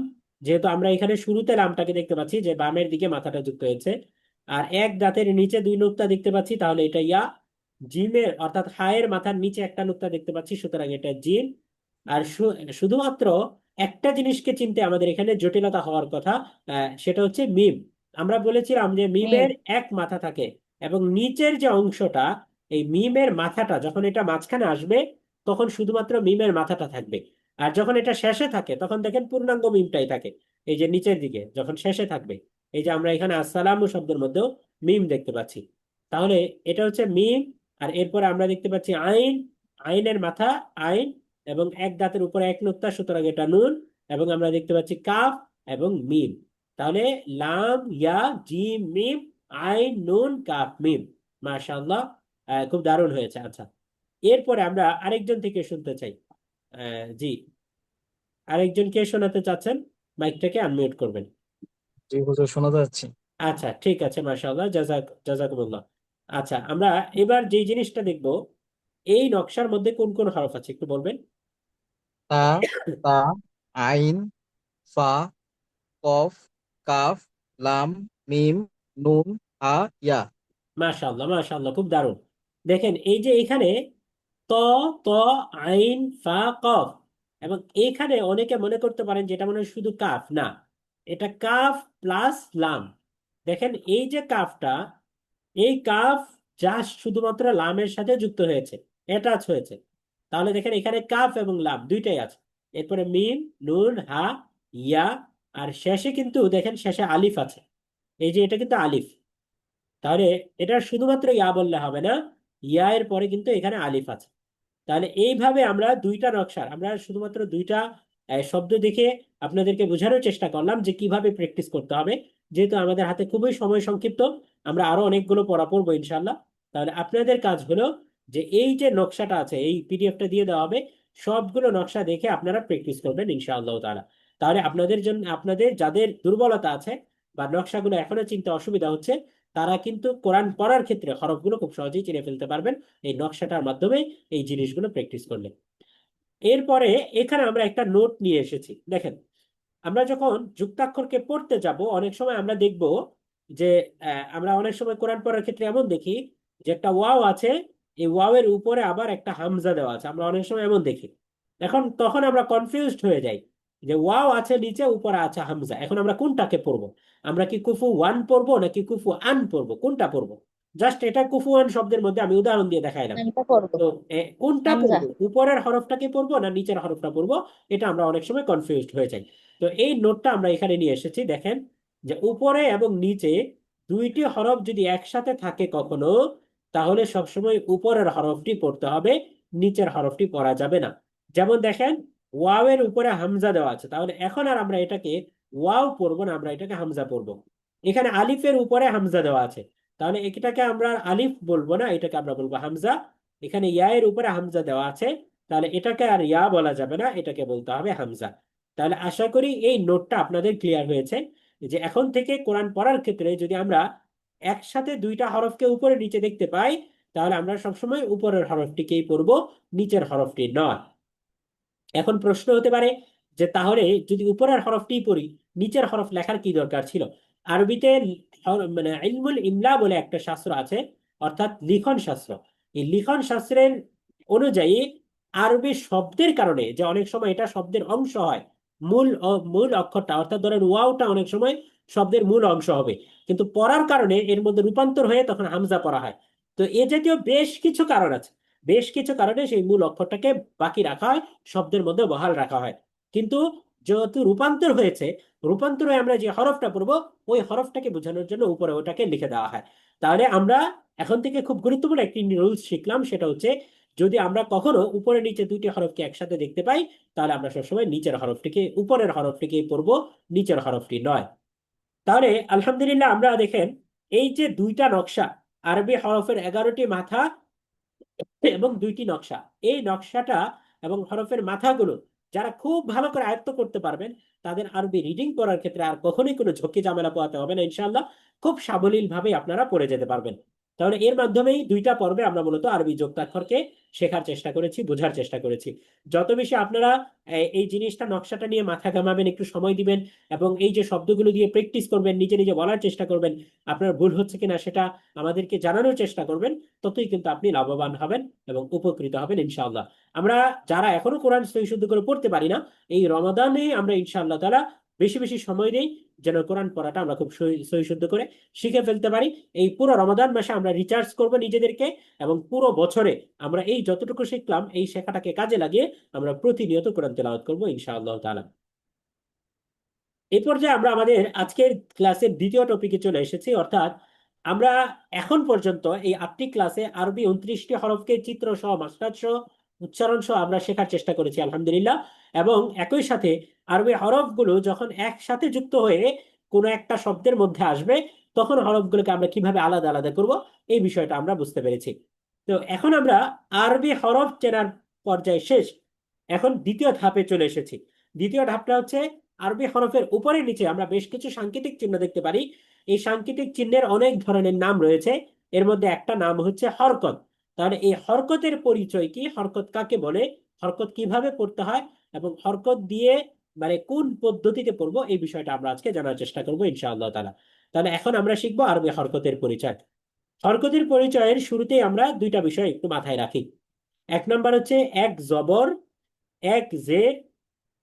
যেহেতু আমরা এখানে শুরুতে লামটাকে দেখতে পাচ্ছি যে বামের দিকে মাথাটা যুক্ত হয়েছে, আর এক দাঁতের নিচে দুই নুক্তা দেখতে পাচ্ছি, তাহলে এটা ইয়া। জিমের অর্থাৎ হায়ের মাথার নিচে একটা নুক্তা দেখতে পাচ্ছি, সুতরাং এটা জিম। আর শুধুমাত্র একটা জিনিসকে চিনতে আমাদের এখানে জটিলতা হওয়ার কথা, সেটা হচ্ছে মিম। আমরা বলেছিলাম যে মিম। মিমের এক মাথা থাকে, এবং নিচের যে অংশটা, এই মিমের মাথাটা যখন এটা মাঝখানে আসবে তখন শুধুমাত্র মিমের মাথাটা থাকবে। আর যখন এটা শেষে থাকে তখন দেখেন পূর্ণাঙ্গ মিমটাই থাকে। এই যে নিচের দিকে যখন শেষে থাকবে, এই যে আমরা এখানে আসসালামু শব্দের মধ্যেও মিম দেখতে পাচ্ছি। তাহলে এটা হচ্ছে মিম। আর এরপরে আমরা দেখতে পাচ্ছি আইন, আইনের মাথা আইন, এবং এক দাঁতের উপরে এক নুক্তা, সুতরাং এটা নুন। এবং আমরা দেখতে পাচ্ছি কাফ এবং মিম। তাহলে লাম, ইয়া, জিম, মিম, আইন, নুন, কাফ, মিম। মাশাআল্লাহ, খুব দারুণ হয়েছে। আচ্ছা, এরপরে আমরা আরেকজন থেকে শুনতে চাই। জি, আরেকজন কে শোনাতে চাচ্ছেন? মাইকটাকে আনমিউট করবেন। জি হুজুর, শোনা যাচ্ছে। আচ্ছা ঠিক আছে, মাশাআল্লাহ, জাজাকুমুল্লাহ। আচ্ছা, আমরা এবার যে জিনিসটা দেখব, এই নকশার মধ্যে কোন কোন হরফ আছে একটু বলবেন? তা, তা, আইন, ফা, কফ, কাফ, লাম, মিম, নুন, হা, ইয়া। মাশাআল্লাহ, মাশাআল্লাহ, খুব দারুণ। দেখেন এই যে এখানে ত, ত, আইন, ফা, কফ, এবং এখানে অনেকে মনে করতে পারেন যেটা মনে হয় শুধু কাফ, না, এটা কাফ প্লাস লাম। দেখেন এই যে কাফটা, এই কাফ জাস্ট শুধুমাত্র লামের সাথে যুক্ত হয়েছে, অ্যাটাচ হয়েছে। তাহলে দেখেন এখানে কাফ এবং লাম দুইটাই আছে। এরপরে মিম, নুন, হা, ইয়া। আর শেষে কিন্তু দেখেন শেষে আলিফ আছে, এই যে এটা কিন্তু আলিফ। তাহলে এটা শুধুমাত্র ইয়া বললে হবে না, ইয়া এর পরে কিন্তু এখানে আলিফ আছে। তাহলে এইভাবে আমরা দুইটা নকশার, আমরা শুধুমাত্র দুইটা শব্দ দেখে আপনাদেরকে বোঝানোর চেষ্টা করলাম যে কিভাবে প্র্যাকটিস করতে হবে। যেহেতু আমাদের হাতে খুবই সময় সংক্ষিপ্ত, আমরা আরো অনেকগুলো পড়া পড়বো ইনশাল্লাহ। তাহলে আপনাদের কাজ হলো যে এই যে নকশাটা আছে, এই পিডিএফটা দিয়ে দেওয়া হবে, সবগুলো নকশা দেখে আপনারা প্র্যাকটিস করবেন ইনশাআল্লাহ তাআলা। তাহলে আপনাদের জন্য, আপনাদের যাদের দুর্বলতা আছে বা নকশাগুলো এখনো চিনতে অসুবিধা হচ্ছে, তারা কিন্তু কোরআন পড়ার ক্ষেত্রে হরফগুলো খুব সহজেই চিনে ফেলতে পারবেন এই নকশাটার মাধ্যমে, এই জিনিসগুলো প্র্যাকটিস করলে। এরপরে এখানে আমরা একটা নোট নিয়ে এসেছি, দেখেন। আমরা যখন যুক্তাক্ষরকে পড়তে যাব অনেক সময় আমরা দেখব যে আমরা অনেক সময় কোরআন পড়ার ক্ষেত্রে এমন দেখি যে একটা ওয়াও আছে, এই ওয়াও এর উপরে আবার একটা হামজা দেওয়া আছে, আমরা অনেক সময় এমন দেখি। এখন তখন আমরা কনফিউজড হয়ে যাই যে ওয়াও আছে নিচে, উপরে আছে হামজা, এখন আমরা কোনটাকে পড়বো? আমরা কি কুফু ওয়ান পড়বো নাকি কুফু আন পড়বো, কোনটা পড়বো? জাস্ট এটা কুফু ওয়ান শব্দের মধ্যে আমি উদাহরণ দিয়ে দেখাইলাম। নামটা পড়বো তো কোনটা হামজা। পড়বো, উপরের হরফটাকে পড়বো না নিচের হরফটা পড়বো, এটা আমরা অনেক সময় কনফিউজড হয়ে যাই। তো এই নোটটা আমরা এখানে নিয়ে এসেছি, দেখেন যে উপরে এবং নিচে দুইটি হরফ যদি একসাথে থাকে কখনো, তাহলে সবসময় উপরের হরফটি পড়তে হবে, নিচের হরফটি পড়া যাবে না। যেমন দেখেন ওয়াও এর উপরে হামজা দেওয়া আছে, তাহলে এখন আর আমরা এটাকে ওয়াও পড়বো না, আমরা এটাকে হামজা পড়বো। এখানে আলিফের উপরে হামজা দেওয়া আছে, তাহলে এটাকে আমরা আলিফ বলবো না, এটাকে আমরা বলবো হামজা। এখানে ইয়া এর উপরে হামজা দেওয়া আছে, তাহলে এটাকে আর ইয়া বলা যাবে না, এটাকে বলতে হবে হামজা। তাহলে আশা করি এই নোটটা আপনাদের ক্লিয়ার হয়েছে, যে এখন থেকে কোরআন পড়ার ক্ষেত্রে যদি আমরা একসাথে দুইটা হরফকে উপরে নিচে দেখতে পাই, তাহলে আমরা সবসময় উপরের হরফটিকেই পড়বো, নিচের হরফটি নয়। এখন প্রশ্ন হতে পারে যে তাহলে যদি উপরের হরফটি পড়ি, নিচের হরফ লেখার কি দরকার ছিল? আরবিতে মানে ইলমুল ইমলা বলে একটা শাস্ত্র আছে, অর্থাৎ লিখন শাস্ত্র। এই লিখন শাস্ত্রের অনুযায়ী আরবি শব্দের কারণে, যে অনেক সময় এটা শব্দের অংশ হয়, মূল অক্ষরটা অর্থাৎ ধরেন ওয়াওটা অনেক সময় শব্দের মূল অংশ হবে, কিন্তু পড়ার কারণে এর মধ্যে রূপান্তর হয়ে তখন হামজা পড়া হয়। তো এ জাতীয় বেশ কিছু কারণ আছে, বেশ কিছু কারণে সেই মূল অক্ষরটাকে বাকি রাখা হয়, শব্দের মধ্যে বহাল রাখা হয়। কিন্তু যেহেতু রূপান্তর হয়েছে, রূপান্তর হয়ে আমরা যে হরফটা পড়বো, ওই হরফটাকে বোঝানোর জন্য উপরে ওটাকে লিখে দেওয়া হয়। তাহলে আমরা এখন থেকে খুব গুরুত্বপূর্ণ একটি রুলস শিখলাম, সেটা হচ্ছে যদি আমরা কখনো উপরে নিচে দুইটি হরফকে একসাথে দেখতে পাই, তাহলে আমরা সবসময় নিচের হরফটিকে, উপরের হরফটিকে পড়বো, নিচের হরফটি নয়। তাহলে আলহামদুলিল্লাহ আমরা দেখেন এই যে দুইটা নকশা, আরবি হরফের 11টি মাথা এবং দুইটি নকশা, এই নকশাটা এবং হরফের মাথাগুলো যারা খুব ভালো করে আয়ত্ত করতে পারবেন, তাদের আরবি রিডিং পড়ার ক্ষেত্রে আর কখনোই কোনো ঝক্কি ঝামেলা পোহাতে হবে না, ইনশাআল্লাহ খুব সাবলীল ভাবে আপনারা পড়ে যেতে পারবেন। তাহলে এর মাধ্যমেই দুইটা পর্বে আমরা মূলত আরবি যোগটাক্ষরকে শেখার চেষ্টা করেছি, বোঝার চেষ্টা করেছি। যত বেশি আপনারা এই জিনিসটা, নকশাটা নিয়ে মাথা ঘামাবেন, একটু সময় দিবেন এবং এই যে শব্দগুলো দিয়ে প্র্যাকটিস করবেন, নিজে নিজে বলার চেষ্টা করবেন, আপনার ভুল হচ্ছে কিনা সেটা আমাদেরকে জানানোর চেষ্টা করবেন, ততই কিন্তু আপনি লাভবান হবেন এবং উপকৃত হবেন ইনশাআল্লাহ। আমরা যারা এখনো কোরআন সহি শুদ্ধ করে পড়তে পারি না, এই রমাদানে আমরা ইনশাআল্লাহ তাআলা বেশি বেশি সময় দেই, যেন কোরআন পড়াটা আমরা খুব সহি শুদ্ধ করে শিখে ফেলতে পারি। এই পুরো রমাদান মাসে আমরা রিচার্জ করব নিজেদেরকে, এবং পুরো বছরে আমরা এই যতটুকু শিখলাম এই শেখাটাকে কাজে লাগিয়ে আমরা প্রতিনিয়ত কোরআন তেলাওয়াত করবো ইনশাআল্লাহ তাআলা। এই পর্যায়ে আমরা আমাদের আজকের ক্লাসের দ্বিতীয় টপিকে চলে এসেছি, অর্থাৎ আমরা এখন পর্যন্ত এই 8টি ক্লাসে আরবি 29টি হরফকে চিত্র সহ, মাখরাজ সহ, উচ্চারণ সহ আমরা শেখার চেষ্টা করেছি আলহামদুলিল্লাহ। এবং একই সাথে আরবি হরফগুলো যখন একসাথে যুক্ত হয়ে কোনো একটা শব্দের মধ্যে আসবে, তখন হরফগুলোকে আমরা কিভাবে আলাদা আলাদা করব, এই বিষয়টা আমরা বুঝতে পেরেছি। তো এখন আমরা আরবি হরফ চেনার পর্যায়ে শেষ, এখন দ্বিতীয় ধাপে চলে এসেছি। দ্বিতীয় ধাপটা হচ্ছে আরবি হরফের উপরে নিচে আমরা বেশ কিছু সাংকেতিক চিহ্ন দেখতে পারি। এই সাংকেতিক চিহ্নের অনেক ধরনের নাম রয়েছে, এর মধ্যে একটা নাম হচ্ছে হরকত। তাহলে এই হরকতের পরিচয় কি, হরকত কাকে বলে, হরকত কিভাবে পড়তে হয়, এবং হরকত দিয়ে মানে কোন পদ্ধতিতে পড়বো, এই বিষয়টা আমরা আজকে জানার চেষ্টা করবো ইনশাআল্লাহ তাআলা। তাহলে এখন আমরা শিখবো আরবি হরকতের পরিচয়। হরকতের পরিচয়ের শুরুতেই আমরা দুইটা বিষয় একটু মাথায় রাখি। এক নম্বর হচ্ছে এক জবর, এক জের,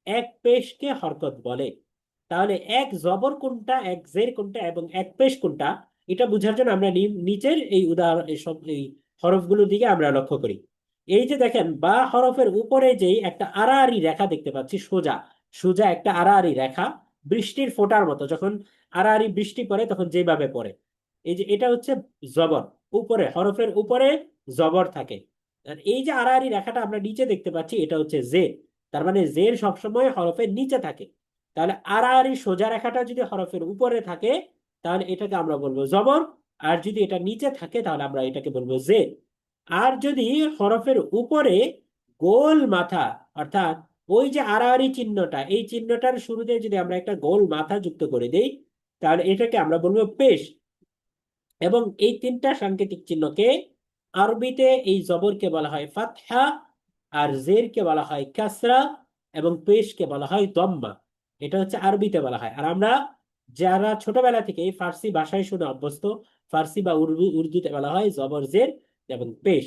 এক পেশকে হরকত বলে। তাহলে এক জবর কোনটা, এক জের কোনটা এবং এক পেশ কোনটা, এটা বোঝার জন্য আমরা নিচের এই উদাহরণ, এই হরফগুলোর দিকে আমরা লক্ষ্য করি। এই যে দেখেন বা হরফের উপরে যে একটা আড়াআড়ি রেখা দেখতে পাচ্ছি, সোজা সোজা একটা আড়াআড়ি রেখা, বৃষ্টির ফোঁটার মতো, যখন আড়াআড়ি বৃষ্টি পড়ে তখন যেভাবে পড়ে, এই যে এটা হচ্ছে জবর, উপরে হরফের উপরে জবর থাকে। আর এই যে আড়াআড়ি রেখাটা আমরা নিচে দেখতে পাচ্ছি, এটা হচ্ছে জের। তার মানে জের সবসময় হরফের নিচে থাকে। তাহলে আড়াআড়ি সোজা রেখাটা যদি হরফের উপরে থাকে, তাহলে এটাকে আমরা বলবো জবর। আর যদি এটা নিচে থাকে, তাহলে আমরা এটাকে বলবো জের। আর যদি হরফের উপরে গোল মাথা, অর্থাৎ ওই যে আড়াআড়ি চিহ্নটা, এই চিহ্নটার শুরুতে যদি আমরা একটা গোল মাথা যুক্ত করে দেই, তাহলে এটাকে আমরা বলবো পেশ। এবং এই তিনটা সাংকেতিক চিহ্নকে আরবিতে এই জবরকে বলা হয় ফাতহা, আর জেরকে বলা হয় কাসরা, এবং পেশকে বলা হয় দম্মা। এটা হচ্ছে আরবিতে বলা হয়। আর আমরা যারা ছোটবেলা থেকে ফার্সি ভাষায় শুনে অভ্যস্ত, ফার্সি বা উর্দুতে বলা হয় জবর জের এবং পেশ।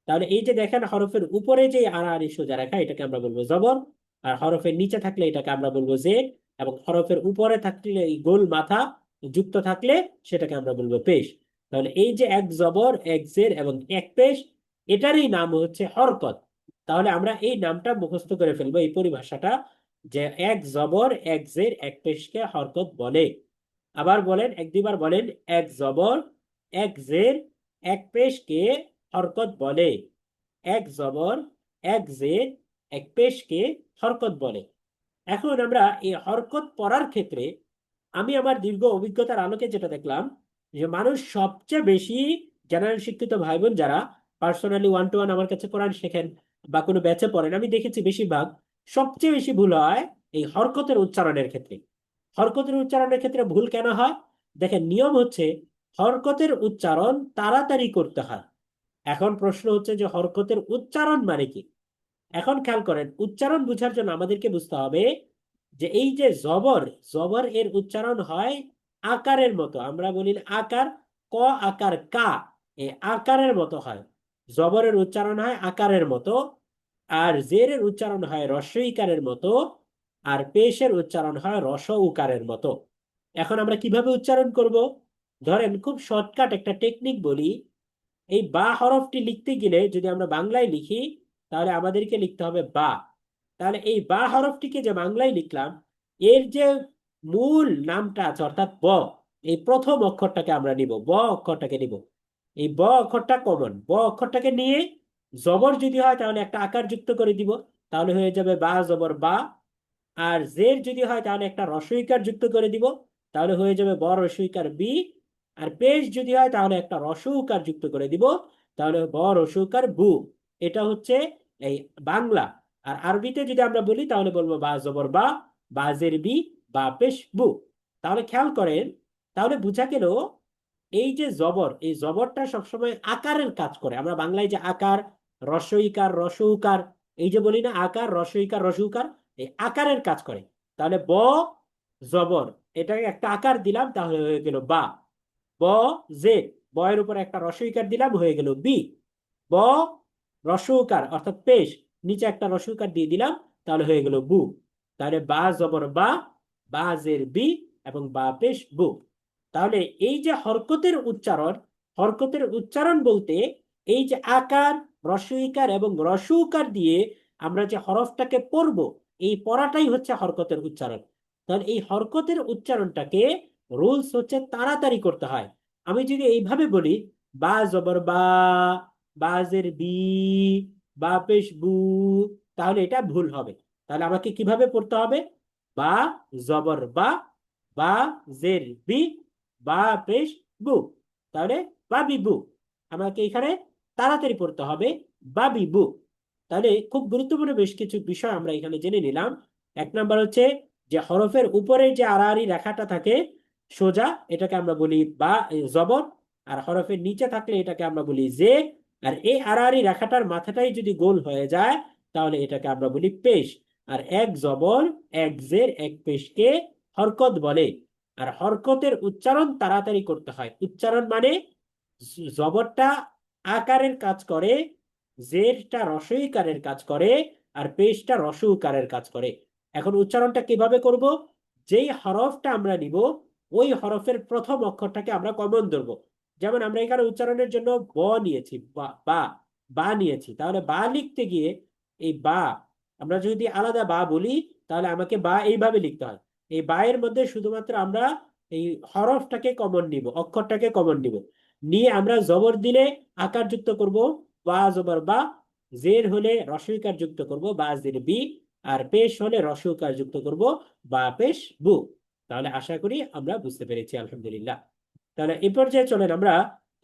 তাহলে এই যে দেখেন হরফের উপরে যে আড়াআড়ি সোজা রেখা, এটাকে আমরা বলবো জবর। আর হরফের নিচে থাকলে এটাকে আমরা বলবো জের। এবং হরফের উপরে থাকলে এই গোল মাথা যুক্ত থাকলে সেটাকে আমরা বলবো পেশ। তাহলে এই যে এক জবর এক জের এবং এক পেশ, এটারই নাম হচ্ছে হরকত। তাহলে আমরা এই নামটা মুখস্থ করে ফেলবো, এই পরিভাষাটা, যে এক জবর এক জের এক পেশকে হরকত বলে। আবার বলেন, এক দুইবার বলেন, এক জবর এক জের এক পেশকে হরকত বলে। এক জবর এক জের এক পেশকে হরকত বলে। এখন আমরা এই হরকত পড়ার ক্ষেত্রে আমি আমার দীর্ঘ অভিজ্ঞতার আলোকে যেটা দেখলাম, যে মানুষ সবচেয়ে বেশি, জেনারেল শিক্ষিত ভাই বোন যারা পার্সোনালি ওয়ান টু ওয়ান আমার কাছে কোরআন শেখেন বা কোনো ব্যাচে পড়েন, আমি দেখেছি বেশিরভাগ সবচেয়ে বেশি ভুল হয় এই হরকতের উচ্চারণের ক্ষেত্রে। হরকতের উচ্চারণের ক্ষেত্রে ভুল কেন হয়? দেখেন, নিয়ম হচ্ছে হরকতের উচ্চারণ তাড়াতাড়ি করতে হয়। এখন প্রশ্ন হচ্ছে যে হরকতের উচ্চারণ মানে কি? এখন খেয়াল করেন, উচ্চারণ বোঝার জন্য আমাদেরকে বুঝতে হবে যে এই যে জবর, জবর এর উচ্চারণ হয় আকারের মতো। আমরা বলি না আকার, ক আকার কা, এই আকারের মতো হয়। জবরের উচ্চারণ হয় আকারের মতো। আর জেরের উচ্চারণ হয় রস্ব ইকারের মতো। আর পেশের উচ্চারণ হয় রস উকারের মতো। এখন আমরা কিভাবে উচ্চারণ করব? ধরেন, খুব শর্টকাট একটা টেকনিক বলি। এই বা হরফটি লিখতে গেলে যদি আমরা বাংলায় লিখি, তাহলে আমাদেরকে লিখতে হবে বা। তাহলে এই বা হরফটিকে যে বাংলায় লিখলাম, এর যে মূল নামটা আছে অর্থাৎ ব, এই প্রথম অক্ষরটাকে আমরা নিব, ব অক্ষরটাকে নিব। এই ব অক্ষরটা কমন, ব অক্ষরটাকে নিয়ে জবর যদি হয় তাহলে একটা আকার যুক্ত করে দিব, তাহলে হয়ে যাবে বা জবর বা। আর জের যদি হয় তাহলে একটা রস্বইকার যুক্ত করে দিব, তাহলে হয়ে যাবে ব রস্বইকার বি। আর পেশ যদি হয় তাহলে একটা রস্বউকার যুক্ত করে দিব, তাহলে ব রস্বউকার বু। এটা হচ্ছে এই বাংলা। আর আরবিতে যদি আমরা বলি তাহলে বলবো বা জবর বা, বা জের বি, বা পেশ বু। তাহলে খেয়াল করেন, তাহলে বুঝা গেল এই যে জবর, এই জবরটা সবসময় আকারের কাজ করে। আমরা বাংলায় যে আকার, রস্বইকার রস্বউকার, এই যে বলি না আকার রস্বইকার রস্বউকার, এই আকারের কাজ করে। তাহলে ব জবর, এটাকে একটা আকার দিলাম তাহলে হয়ে গেল বা। ব জেড, ব এর উপর একটা রস্বইকার দিলাম হয়ে গেল বি। ব রস্বউকার অর্থাৎ পেশ, নিচে একটা রস্বইকার দিয়ে দিলাম তাহলে হয়ে গেল বু। তাহলে বা জবর বা, বা জের বি, এবং বা পেশ বু। তাহলে এই যে হরকতের উচ্চারণ, হরকতের উচ্চারণ বলতে এই যে আকার, রস্বইকার এবং রস্বউকার দিয়ে আমরা যে হরফটাকে পড়বো, এই পড়াটাই হচ্ছে হরকতের উচ্চারণ। তাহলে এই হরকতের উচ্চারণটাকে রুলস হচ্ছে তাড়াতাড়ি করতে হয়। আমি যদি এইভাবে বলি, বা জবর বা, বাজের বি, বা পেশ বু, তাহলে এটা ভুল হবে। তাহলে আমাকে কিভাবে পড়তে হবে? বা জবর বা, বা জের বি, বা পেশ বু। তাহলে বাবি বু, আমাকে এখানে তাড়াতাড়ি পড়তে হবে বাবি বু। তাহলে খুব গুরুত্বপূর্ণ বেশ কিছু বিষয় আমরা এখানে জেনে নিলাম। এক নাম্বার হচ্ছে যে হরফের উপরে যে আড়াআড়ি রেখাটা থাকে সোজা, এটাকে আমরা বলি বা জবর। আর হরফের নিচে থাকলে এটাকে আমরা বলি জে। আর এই আড়াআড়ি রেখাটার মাথাটাই যদি গোল হয়ে যায় তাহলে এটাকে আমরা বলি পেশ। আর এক জবর এক জের এক পেশকে হরকত বলে। আর হরকতের উচ্চারণ তাড়াতাড়ি করতে হয়। উচ্চারণ মানে জবরটা আকারের কাজ করে, জেরটা রস্বইকারের কাজ করে, আর পেশটা রস্বউকারের কাজ করে। এখন উচ্চারণটা কিভাবে করব? যেই হরফটা আমরা নিব ওই হরফের প্রথম অক্ষরটাকে আমরা কমন ধরবো। যেমন আমরা এখানে উচ্চারণের জন্য ব নিয়েছি, বা বা, বা নিয়েছি। তাহলে বা লিখতে গিয়ে এই বা, আমরা যদি আলাদা বা বলি তাহলে আমাকে বা এইভাবে লিখতে হয়। এই বা এর মধ্যে শুধুমাত্র আমরা এই হরফটাকে কমন নিব, অক্ষরটাকে কমন নিব। নিয়ে আমরা জবর দিলে আকার যুক্ত করব, বা জবর বা। জের হলে রস্বইকার যুক্ত করব, বা জের বি। আর পেশ হলে রস্বইকার যুক্ত করব, বা পেশ বু। তাহলে আশা করি আমরা বুঝতে পেরেছি, আলহামদুলিল্লাহ। তাহলে এই পর্যায়ে চলেন আমরা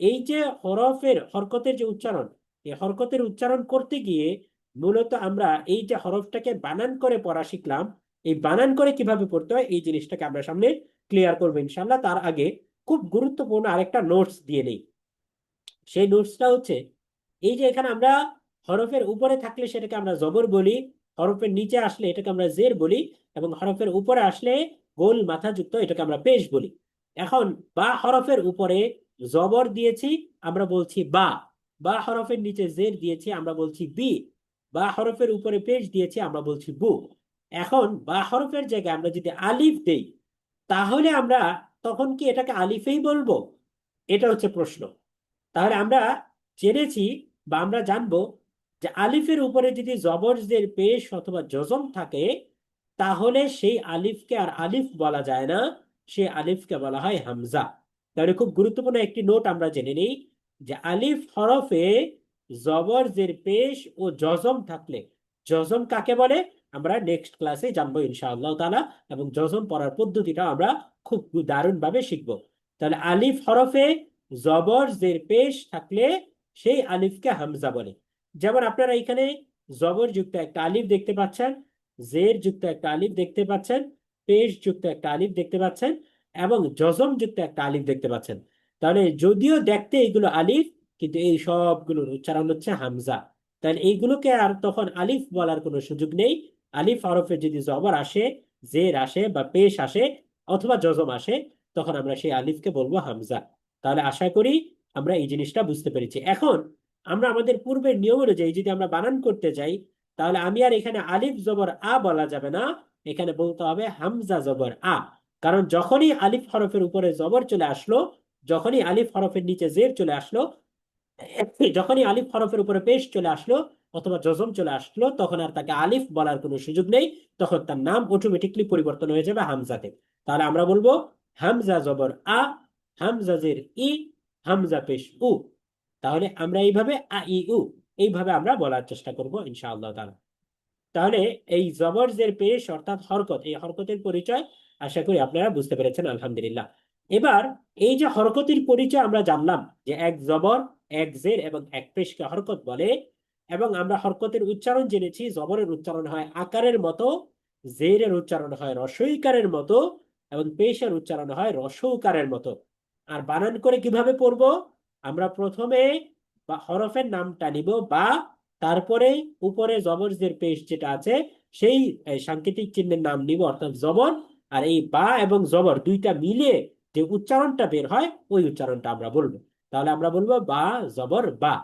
এই যে হরফের হরকতের যে উচ্চারণ, এই হরকতের উচ্চারণ করতে গিয়ে মূলত আমরা এই যে হরফটাকে বানান করে পড়া শিখলাম, এই বানান করে কিভাবে পড়তে হয় এই জিনিসটাকে আমরা সামনে ক্লিয়ার করবো ইনশাল্লাহ। তার আগে খুব গুরুত্বপূর্ণ আরেকটা নোটস দিয়ে নেই। সেই নোটসটা হচ্ছে এই যে এখানে আমরা হরফের উপরে থাকলে সেটাকে আমরা জবর বলি, হরফের নিচে আসলে এটাকে আমরা জের বলি, এবং হরফের উপরে আসলে গোল মাথা যুক্ত, এটাকে আমরা পেশ বলি। এখন বা হরফের উপরে জবর দিয়েছি, আমরা বলছি বা। বা হরফের নিচে জের দিয়েছি, আমরা বলছি বি। বা হরফের উপরে পেশ দিয়েছি, আমরা বলছি বু। এখন বা হরফের জায়গায় আমরা যদি আলিফ দেই, তাহলে আমরা তখন কি এটাকে আলিফেই বলবো? এটা হচ্ছে প্রশ্ন। তাহলে আমরা জেনেছি বা আমরা জানবো যে আলিফের উপরে যদি জবর জের পেশ অথবা জজম থাকে, তাহলে সেই আলিফকে আর আলিফ বলা যায় না, সেই আলিফকে বলা হয় হামজা। তাহলে খুব গুরুত্বপূর্ণ একটি নোট আমরা জেনে নিই যে আলিফ হরফে জবর জের পেশ ও জজম থাকলে, জজম কাকে বলে আমরা নেক্সট ক্লাসে জানবো ইনশাআল্লাহ তাআলা, এবং জজম পড়ার পদ্ধতিটা আমরা খুব দারুণ ভাবে শিখবো। তাহলে আলিফ হরফে জবর জের পেশ থাকলে সেই আলিফকে হামজা বলে। যেমন আপনারা এখানে জবর যুক্ত একটা আলিফ দেখতে পাচ্ছেন, জের যুক্ত একটা আলিফ দেখতে পাচ্ছেন, পেশ যুক্ত একটা আলিফ দেখতে পাচ্ছেন, এবং জজম যুক্ত একটা আলিফ দেখতে পাচ্ছেন। তাহলে যদিও দেখতে এইগুলো আলিফ, কিন্তু এই সবগুলোর উচ্চারণ হচ্ছে হামজা। তাহলে এইগুলোকে আর তখন আলিফ বলার কোনো সুযোগ নেই। আলিফ হরফে যদি জবর আসে, জের আসে, বা পেশ আসে, অথবা জজম আসে, তখন আমরা সেই আলিফকে বলবো হামজা। তাহলে আশা করি আমরা এই জিনিসটা বুঝতে পেরেছি। এখন আমরা আমাদের পূর্বের নিয়ম অনুযায়ী যদি আমরা বানান করতে যাই, তাহলে আমি আর এখানে আলিফ জবর আ বলা যাবে না, এখানে বলতে হবে হামজা জবর আ। কারণ যখনই আলিফ হরফের উপরে জবর চলে আসলো, যখনই আলিফ হরফের নিচে জের চলে আসলো, যখনই আলিফ হরফের উপরে পেশ চলে আসলো অথবা জজম চলে আসলো, তখন আর তাকে আলিফ বলার কোনো সুযোগ নেই, তখন তার নাম অটোমেটিকলি পরিবর্তন হয়ে যাবে হামজাতে। তাহলে আমরা বলবো হামজা জবর আ, হামজা জের ই, হামজা পেশ উ। তাহলে আমরা এইভাবে আ ই উ, এইভাবে আমরা বলার চেষ্টা করব ইনশাআল্লাহ তাআলা। তাহলে এই জবর জের পেশ অর্থাৎ হরকত, এই হরকতের পরিচয় আশা করি আপনারা বুঝতে পেরেছেন আলহামদুলিল্লাহ। এবার এই যে হরকতের পরিচয় আমরা জানলাম যে এক জবর, এক জের এবং এক পেশকে হরকত বলে, এবং আমরা হরকতের উচ্চারণ জেনেছি, জবরের উচ্চারণ হয় আকারের মতো, জেরের উচ্চারণ হয় রস্বইকারের মতো, এবং পেশের উচ্চারণ হয় রস্বউকারের মতো। আর বানান করে কিভাবে পড়বো? আমরা প্রথমে বা হরফের নামটা নিব বা, তারপরে উপরে জবর জের পেশ যেটা আছে সেই সাংকেতিক চিহ্নের নাম নিব অর্থাৎ জবর। আর এই বা এবং জবর দুইটা মিলে যে উচ্চারণটা বের হয়, ওই উচ্চারণটা আমরা বলবো। তাহলে আমরা বলবো বা জবর বা।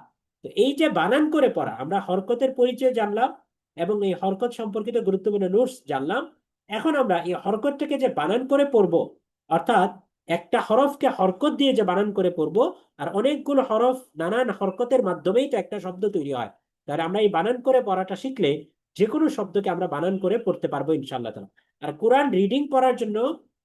তো এই যে বানান করে পড়া, আমরা হরকতের পরিচয় জানলাম এবং এই হরকত সম্পর্কিত গুরুত্বপূর্ণ নোটস জানলাম। এখন আমরা এই হরকতটাকে যে বানান করে পড়বো, অর্থাৎ একটা হরফকে হরকত দিয়ে যে বানান করে পড়বো, আর অনেকগুলো হরফ নানান হরকতের মাধ্যমেই তো একটা শব্দ তৈরি হয়। তাহলে আমরা এই বানান করে পড়াটা শিখলে যে কোনো শব্দকে আমরা বানান করে পড়তে পারবো ইনশাআল্লাহ তাআলা। আর কোরআন রিডিং পড়ার জন্য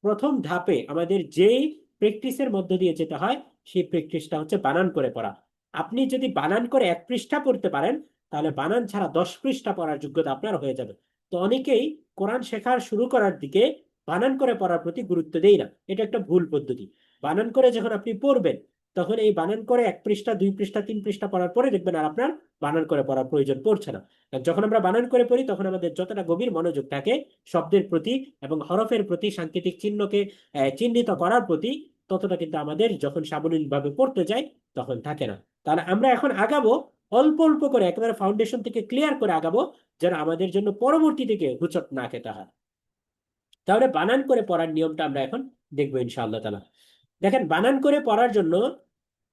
প্রথম ধাপে আমাদের যেই প্র্যাকটিসের মধ্য দিয়ে যেতে হয়, সেই প্র্যাকটিসটা হচ্ছে বানান করে পড়া। আপনি যদি বানান করে 1 পৃষ্ঠা পড়তে পারেন, তাহলে বানান ছাড়া 10 পৃষ্ঠা পড়ার যোগ্যতা আপনার হয়ে যাবে। তো অনেকেই কোরআন শেখার শুরু করার দিকে বানান করে পড়ার প্রতি গুরুত্ব দেই না, এটা একটা ভুল পদ্ধতি। বানান করে যখন আপনি পড়বেন, তখন এই বানান করে 1 পৃষ্ঠা, 2 পৃষ্ঠা, 3 পৃষ্ঠা পড়ার পরে দেখবেন আর আপনার বানান করে পড়ার প্রয়োজন পড়ছে না। আর যখন আমরা বানান করে পড়ি, তখন আমাদের যতটা গভীর মনোযোগ থাকে শব্দের প্রতি এবং হরফের প্রতি, সাংকেতিক চিহ্নকে চিহ্নিত করার প্রতি, ততটা কিন্তু আমাদের যখন সাবলীল ভাবে পড়তে যাই তখন থাকে না। তাহলে আমরা এখন আগাবো অল্প অল্প করে, একেবারে ফাউন্ডেশন থেকে ক্লিয়ার করে আগাবো, যেন আমাদের জন্য পরবর্তী থেকে হুচট না খেতে হয়। তাহলে বানান করে পড়ার নিয়মটা আমরা এখন দেখবো ইনশাআল্লাহ তাআলা। দেখেন, বানান করে পড়ার জন্য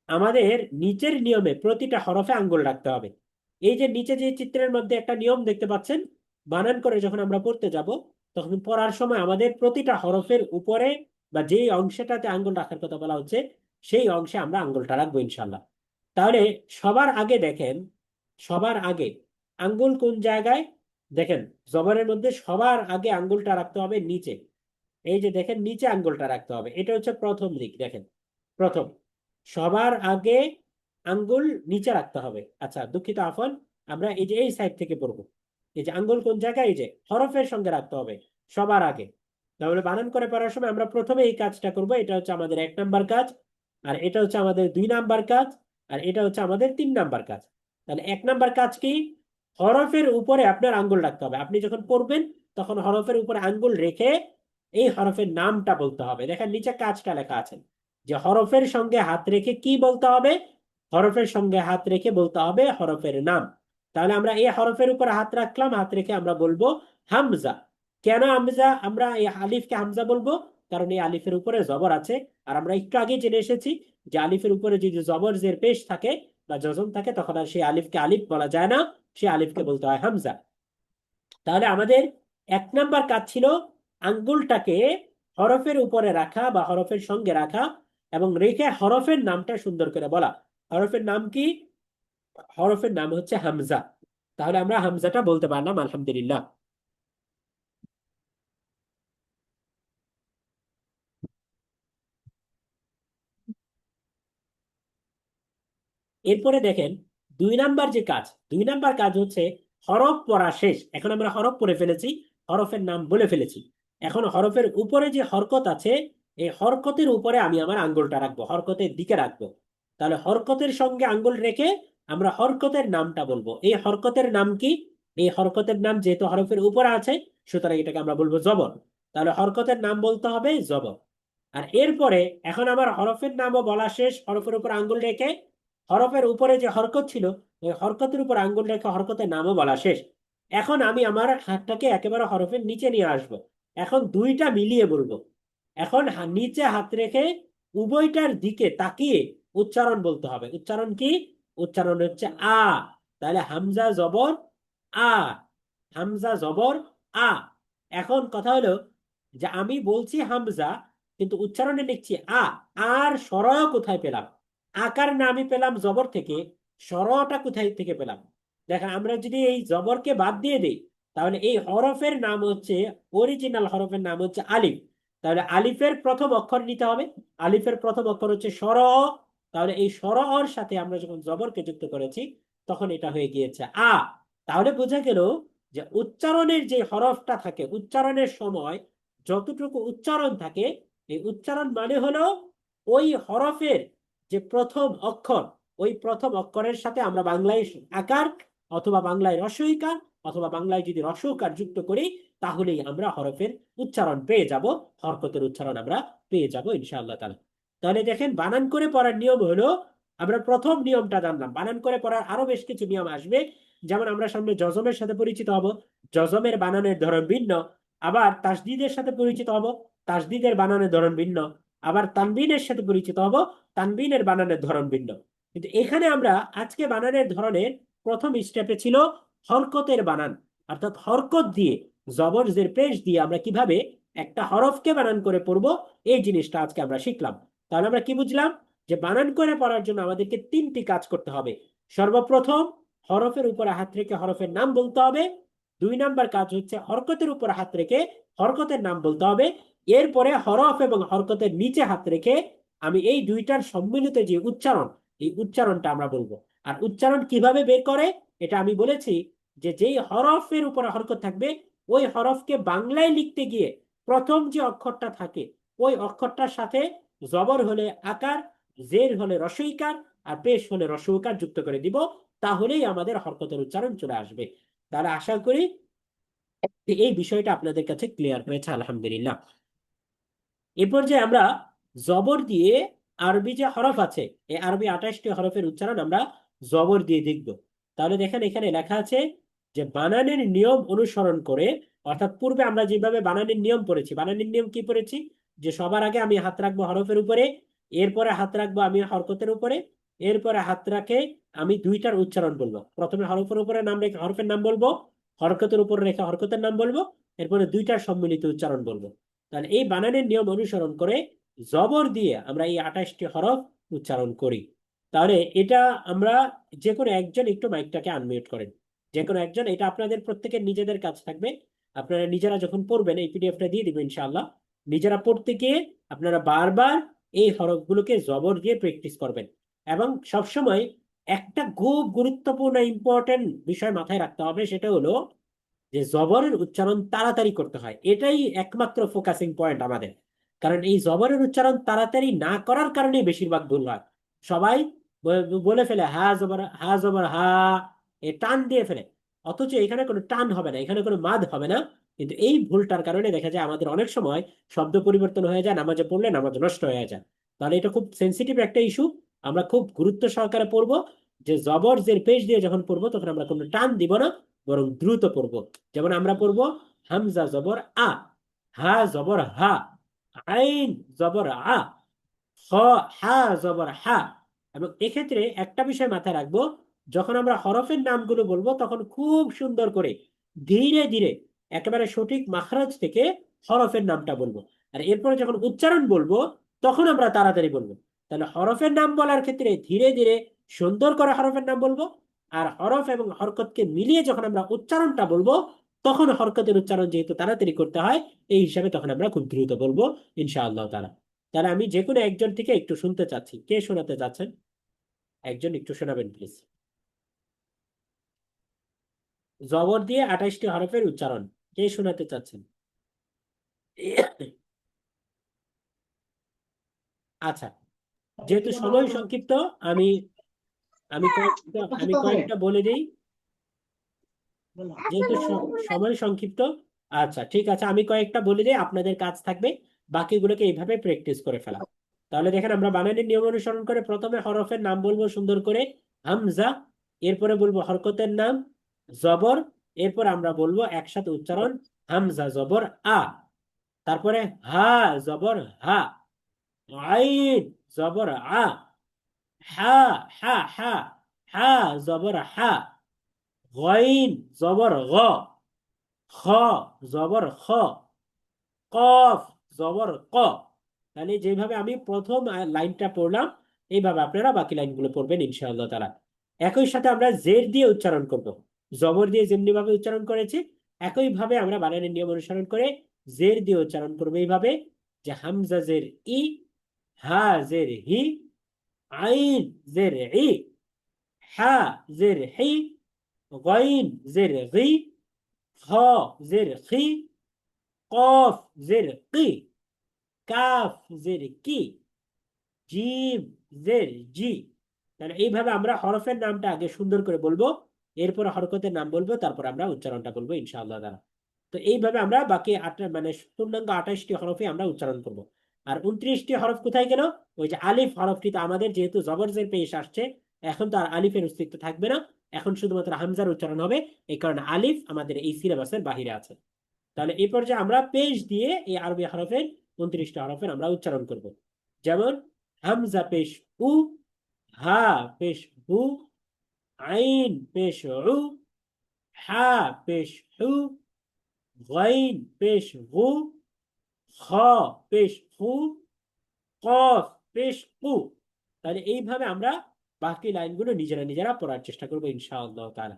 আমাদের নিচের নিয়মে প্রতিটা হরফে আঙ্গুল রাখতে হবে। এই যে নিচে যে চিত্রের মধ্যে একটা নিয়ম দেখতে পাচ্ছেন, বানান করে যখন আমরা পড়তে যাব, তখন পড়ার সময় আমাদের প্রতিটা হরফের উপরে বা যেই অংশটাতে আঙ্গুল রাখার কথা বলা হচ্ছে, সেই অংশে আমরা আঙ্গুলটা রাখবো ইনশাল্লাহ। তাহলে সবার আগে দেখেন, সবার আগে আঙ্গুল কোন জায়গায়? দেখেন, জবরের মধ্যে সবার আগে আঙ্গুলটা রাখতে হবে নিচে। এই যে দেখেন, নিচে আঙ্গুলটা রাখতে হবে, এটা হচ্ছে প্রথম দিক। দেখেন, প্রথম সবার আগে আঙ্গুল নিচে রাখতে হবে। আচ্ছা দুঃখিত, আফন, আমরা এই যে এই সাইড থেকে পড়বো। এই যে আঙ্গুল কোন জায়গায়, এই যে হরফের সঙ্গে রাখতে হবে সবার আগে। তাহলে বানান করে পড়ার সময় আমরা প্রথমে এই কাজটা করব। এটা হচ্ছে আমাদের 1 নাম্বার কাজ, আর এটা হচ্ছে আমাদের 2 নাম্বার কাজ, আর এটা হচ্ছে আমাদের 3 নাম্বার কাজ। তাহলে 1 নাম্বার কাজ কি? হরফের উপরে আপনার আঙ্গুল রাখতে হবে। আপনি যখন পড়বেন, তখন হরফের উপরে আঙ্গুল রেখে এই হরফের নামটা বলতে হবে। দেখেন নিচে কাজটা লেখা আছে যে হরফের সঙ্গে হাত রেখে কি বলতে হবে? হরফের সঙ্গে হাত রেখে বলতে হবে হরফের নাম। তাহলে আমরা এই হরফের উপর হাত রাখলাম, হাত রেখে আমরা বলবো হামজা। কেন হামজা, আমরা এই আলিফকে হামজা বলবো? কারণ এই আলিফের উপরে জবর আছে। আর আমরা একটু আগে জেনে এসেছি যে আলিফের উপরে যদি জবর জের পেশ থাকে বা জজম থাকে, তখন আর সেই আলিফকে আলিফ বলা যায় না, সেই আলিফকে বলতে হয় হামজা। তাহলে আমাদের 1 নাম্বার কাজ ছিল আঙ্গুলটাকে হরফের উপরে রাখা বা হরফের সঙ্গে রাখা, এবং রেখে হরফের নামটা সুন্দর করে বলা। হরফের নাম কি? হরফের নাম হচ্ছে হামজা। তাহলে আমরা হামজাটা বলতে পারলাম আলহামদুলিল্লাহ। এরপরে দেখেন 2 নাম্বার যে কাজ, 2 নাম্বার কাজ হচ্ছে হরফ পড়া শেষ। এখন আমরা হরফ পড়ে ফেলেছি, হরফের নাম বলে ফেলেছি। এখন হরফের উপরে যে হরকত আছে, এই হরকতের উপরে আমি আমার আঙ্গুলটা রাখবো, হরকতের দিকে রাখবো। তাহলে হরকতের সঙ্গে আঙ্গুল রেখে আমরা হরকতের নামটা বলবো। এই হরকতের নাম কি? এই হরকতের নাম যেহেতু হরফের উপরে আছে, সুতরাং এটাকে আমরা বলবো জবর। তাহলে হরকতের নাম বলতে হবে জবর। আর এরপরে এখন আমার হরফের নামও বলা শেষ, হরফের উপর আঙ্গুল রেখে। হরফের উপরে যে হরকত ছিল, ওই হরকতের উপর আঙ্গুল রেখে হরকতের নামও বলা শেষ। এখন আমি আমার হাতটাকে একেবারে হরফের নিচে নিয়ে আসব। এখন দুইটা মিলিয়ে বলবো। এখন নিচে হাত রেখে উভয়টার দিকে তাকিয়ে উচ্চারণ বলতে হবে। উচ্চারণ কি? উচ্চারণ হচ্ছে আ। তাহলে হামজা জবর আ, হামজা জবর আ। এখন কথা হলো যে আমি বলছি হামজা, কিন্তু উচ্চারণে লিখছি আ। আর স্বর কোথায় পেলাম? আকার না আমি পেলাম জবর থেকে, স্বরটা কোথায় থেকে পেলাম? দেখেন, আমরা যদি এই জবরকে বাদ দিয়ে দিই, তাহলে এই হরফের নাম হচ্ছে, অরিজিনাল হরফের নাম হচ্ছে আলিফ। তাহলে আলিফের প্রথম অক্ষর নিতে হবে। আলিফের প্রথম অক্ষর হচ্ছে স্বর অ। তাহলে এই স্বর অর সাথে আমরা যখন জবরকে যুক্ত করেছি, তখন এটা হয়ে গিয়েছে আ। তাহলে বোঝা গেল যে উচ্চারণের যে হরফটা থাকে, উচ্চারণের সময় যতটুকু উচ্চারণ থাকে, এই উচ্চারণ মানে হলো ওই হরফের যে প্রথম অক্ষর, ওই প্রথম অক্ষরের সাথে আমরা বাংলায় আকার অথবা বাংলায় রস্বইকার অথবা বাংলায় যদি রস্বকার যুক্ত করি, তাহলেই আমরা হরফের উচ্চারণ পেয়ে যাব, হরকতের উচ্চারণ আমরা পেয়ে যাব ইনশাআল্লাহ তাআলা। তাহলে দেখেন, বানান করে পড়ার নিয়ম হলো, আমরা প্রথম নিয়মটা জানলাম। বানান করে পড়ার আরো বেশ কিছু নিয়ম আসবে। যেমন আমরা সামনে জজমের সাথে পরিচিত হব, জজমের বানানের ধরন ভিন্ন। আবার তাসদিদের সাথে পরিচিত হব, তাসদিদের বানানের ধরন ভিন্ন। আবার তানবিনের সাথে পরিচিত হব, তানবিনের বানানের ধরন ভিন্ন। কিন্তু এখানে আমরা আজকে বানানের ধরনের প্রথম স্টেপে ছিল হরকতের বানান, অর্থাৎ হরকত দিয়ে, জবর জের পেশ দিয়ে আমরা কিভাবে একটা হরফকে বানান করে পড়বো, এই জিনিসটা আজকে আমরা শিখলাম। তাহলে আমরা কি বুঝলাম? যে বানান করে পড়ার জন্য আমাদেরকে 3টি কাজ করতে হবে। সর্বপ্রথম হরফের উপরে হাত রেখে হরফের নাম বলতে হবে। 2 নাম্বার কাজ হচ্ছে হরকতের উপর হাত রেখে হরকতের নাম বলতে হবে। এরপরে হরফ এবং হরকতের নিচে হাত রেখে আমি এই দুইটার সম্মিলিত যে উচ্চারণ, এই উচ্চারণটা আমরা বলবো। আর উচ্চারণ কিভাবে বের করে, এটা আমি বলেছি যে যেই হরফের উপরে হরকত থাকবে, ওই হরফকে বাংলায় লিখতে গিয়ে প্রথম যে অক্ষরটা থাকে, ওই অক্ষরটার সাথে জবর হলে আকার, জের হলে রস্বইকার, আর পেশ হলে রস্বইকার যুক্ত করে দিব। তাহলেই আমাদের হরকতের উচ্চারণ চলে আসবে। তাহলে আশা করি এই বিষয়টা আপনাদের কাছে ক্লিয়ার হয়েছে আলহামদুলিল্লাহ। এরপর যে আমরা জবর দিয়ে আরবি যে হরফ আছে, এই আরবি 28টি হরফের উচ্চারণ আমরা জবর দিয়ে দেখব। তাহলে দেখেন, এখানে লেখা আছে যে বানানের নিয়ম অনুসরণ করে, অর্থাৎ পূর্বে আমরা যেভাবে বানানের নিয়ম পড়েছি, বানানের নিয়ম কি পড়েছি? যে সবার আগে আমি হাত রাখবো হরফের উপরে, এরপরে হাত রাখবো আমি হরকতের উপরে, এরপরে হাত রাখে আমি দুইটার উচ্চারণ বলবো। প্রথমে হরফের উপরে নাম রেখে হরফের নাম বলবো, হরকতের উপরে রেখে হরকতের নাম বলবো, এরপরে দুইটার সম্মিলিত উচ্চারণ বলবো। তাহলে এই বানানের নিয়ম অনুসরণ করে জবর দিয়ে আমরা এই 28টি হরফ উচ্চারণ করি। তাহলে এটা আমরা, যে কোনো একজন একটু মাইকটাকে আনমিউট করেন, যে কোনো একজন। এটা আপনাদের প্রত্যেকের নিজেদের কাজ থাকবে। আপনারা নিজেরা যখন পড়বেন, এই পিডিএফটা দিয়ে দিবেন ইনশাআল্লাহ, নিজেরা পড়তে গিয়ে আপনারা বারবার এই হরফগুলোকে জবর দিয়ে প্র্যাকটিস করবেন। এবং সবসময় একটা খুব গুরুত্বপূর্ণ ইম্পর্টেন্ট বিষয় মাথায় রাখতে হবে, সেটা হলো যে জবরের উচ্চারণ তাড়াতাড়ি করতে হয়। এটাই একমাত্র ফোকাসিং পয়েন্ট আমাদের। কারণ এই জবরের উচ্চারণ তাড়াতাড়ি না করার কারণে বেশিরভাগ ভুল হয়। সবাই বলে ফেলে হা জবর হা জবর হা, এ টান দিয়ে ফেলে। অথচ এখানে কোনো টান হবে না, এখানে কোনো মাদ হবে না। কিন্তু এই ভুলটার কারণে দেখা যায় আমাদের অনেক সময় শব্দ পরিবর্তন হয়ে যায়, নামাজে পড়লে নামাজ নষ্ট হয়ে যায়। তাহলে এটা খুব সেন্সিটিভ একটা ইস্যু। আমরা খুব গুরুত্ব সহকারে পড়বো যে জবর জের পেশ দিয়ে যখন পড়বো, তখন আমরা কোনো টান দিব না, বরং দ্রুত পড়বো। যেমন আমরা পড়বো হামজা জবর আ, হা জবর হা, আইন জবর আ, খ, হা জবর হা। এবং এক্ষেত্রে একটা বিষয় মাথায় রাখবো, যখন আমরা হরফের নামগুলো বলবো তখন খুব সুন্দর করে ধীরে ধীরে একেবারে সঠিক মাখরাজ থেকে হরফের নামটা বলবো। আর এরপরে যখন উচ্চারণ বলবো তখন আমরা তাড়াতাড়ি বলবো। তাহলে হরফের নাম বলার ক্ষেত্রে ধীরে ধীরে সুন্দর করে হরফের নাম বলবো, আর হরফ এবং হরকতকে মিলিয়ে যখন আমরা উচ্চারণটা বলবো তখন হরকতের উচ্চারণ যেহেতু তাড়াতাড়ি করতে হয়, এই হিসাবে তখন আমরা খুব দ্রুত বলবো ইনশাআল্লাহ তাআলা। তাহলে আমি যে কোনো একজন থেকে একটু শুনতে চাচ্ছি, কে শোনাতে চাচ্ছেন? একজন একটু শোনাবেন প্লিজ। জবর দিয়ে 28টি হরফের উচ্চারণ কে শোনাতে চাচ্ছেন? আচ্ছা, যেহেতু সময় সংক্ষিপ্ত, আমি আমি কয়েকটা বলে দিই, যেহেতু সময় সংক্ষিপ্ত। আচ্ছা ঠিক আছে, আমি কয়েকটা বলে দিই, আপনাদের কাজ থাকবে বাকিগুলোকে এইভাবে প্র্যাকটিস করে ফেলা। তাহলে দেখেন, আমরা বানানের নিয়ম অনুসরণ করে প্রথমে হরফের নাম বলবো সুন্দর করে, হামজা। এরপরে বলবো হরকতের নাম জবর। এরপর আমরা বলবো একসাথে উচ্চারণ, হামজা জবর আ। তারপরে হা জবর হা, আইন জবর আ, হা হা হা, হা জবর হা, গইন জবর গ, খ জবর খ, কফ জবর ক। তাহলে যেভাবে আমি প্রথম লাইনটা পড়লাম এইভাবে আপনারা বাকি লাইনগুলো পড়বেন ইনশাআল্লাহ তাআলা। একই সাথে আমরা জের দিয়ে উচ্চারণ করব, জবর দিয়ে যেমনি ভাবে উচ্চারণ করেছি একই ভাবে আমরা বানানের নিয়ম অনুসরণ করে জের দিয়ে উচ্চারণ করবো এইভাবে, যে হামজা জের ই, হা জের হি, আইন জের ই, হা জের হি, গইন জের গি, খ জের খি, কফ জের কি, কাফ জের কি, জিম জের জি। তাহলে এইভাবে আমরা হরফের নামটা আগে সুন্দর করে বলবো, এরপর হরকতের নাম বলবো, তারপর আমরা উচ্চারণটা বলবো ইনশাআল্লাহ তাআলা। তো এইভাবে আমরা বাকি মানে পূর্ণাঙ্গ 28টি হরফে আমরা উচ্চারণ করব। আর 29টি হরফ কোথায় গেল? ওই যে আলিফ হরফটি তো আমাদের যেহেতু জবর জের পেশ আসছে, এখন তো আর আলিফের অস্তিত্ব থাকবে না, এখন শুধুমাত্র হামজার উচ্চারণ হবে। এই কারণে আলিফ আমাদের এই সিলেবাসের বাহিরে আছে। তাহলে এই পর্যায়ে আমরা পেশ দিয়ে এই আরবি হরফের 29টা হরফের আমরা উচ্চারণ করব। যেমন হামজা পেশ উ, হা পেশ হু, আইন পেশ উ, হা পেশ হু, গাইন পেশ গু, খ পেশ হু, কফ পেশ কু। তাহলে এইভাবে আমরা বাকি লাইনগুলো নিজেরা নিজেরা পড়ার চেষ্টা করবো ইনশাআল্লাহ তাআলা।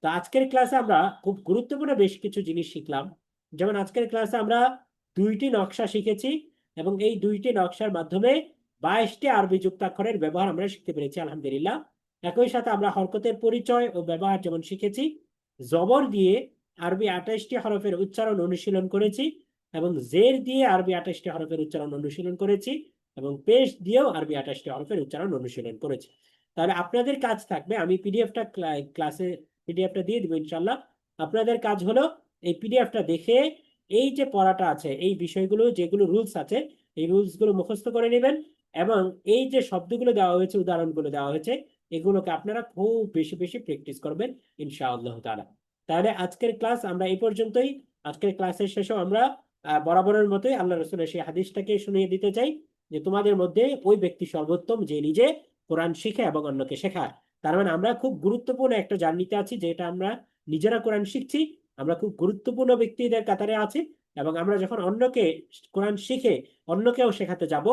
তো আজকের ক্লাসে আমরা খুব গুরুত্বপূর্ণ বেশ কিছু জিনিস শিখলাম। যেমন আজকের ক্লাসে আমরা 2টি নকশা শিখেছি, এবং এই 2টি নকশার মাধ্যমে 22টি আরবি যুক্তাক্ষরের ব্যবহার আমরা শিখতে পেরেছি আলহামদুলিল্লাহ। একই সাথে আমরা হরকতের পরিচয় ও ব্যবহার যেমন শিখেছি, জবর দিয়ে আরবি 28টি হরফের উচ্চারণ অনুশীলন করেছি, এবং জের দিয়ে আরবি 28টি হরফের উচ্চারণ অনুশীলন করেছি, এবং পেশ দিয়েও আরবি 28টি হরফের উচ্চারণ অনুশীলন করেছি। তাহলে আপনাদের কাজ থাকবে, আমি পিডিএফটা ক্লাসে পিডিএফটা দিয়ে দিব ইনশাল্লাহ। আপনাদের কাজ হলো এই পিডিএফটা দেখে এই যে পড়াটা আছে, এই বিষয়গুলো যেগুলো রুলস আছে এই রুলস গুলো মুখস্থ করে নেবেন, এবং এই যে শব্দগুলো দেওয়া হয়েছে, উদাহরণগুলো দেওয়া হয়েছে, এগুলোকে আপনারা খুব বেশি বেশি প্র্যাকটিস করবেন ইনশাআল্লাহ তাআলা। তাহলে আজকের ক্লাস আমরা এই পর্যন্তই। আজকের ক্লাসের শেষেও আমরা বরাবরের মতোই আল্লাহ রসুলের সেই হাদিসটাকে শুনিয়ে দিতে চাই, যে তোমাদের মধ্যে ওই ব্যক্তি সর্বোত্তম যে নিজে কোরআন শিখে এবং অন্যকে শেখায়। তার মানে আমরা খুব গুরুত্বপূর্ণ একটা জার্নিতে আছি, যেটা আমরা নিজেরা কোরআন শিখছি, আমরা খুব গুরুত্বপূর্ণ ব্যক্তিদের কাতারে আছি, এবং আমরা যখন অন্যকে কোরআন শিখে অন্যকেও শেখাতে যাব,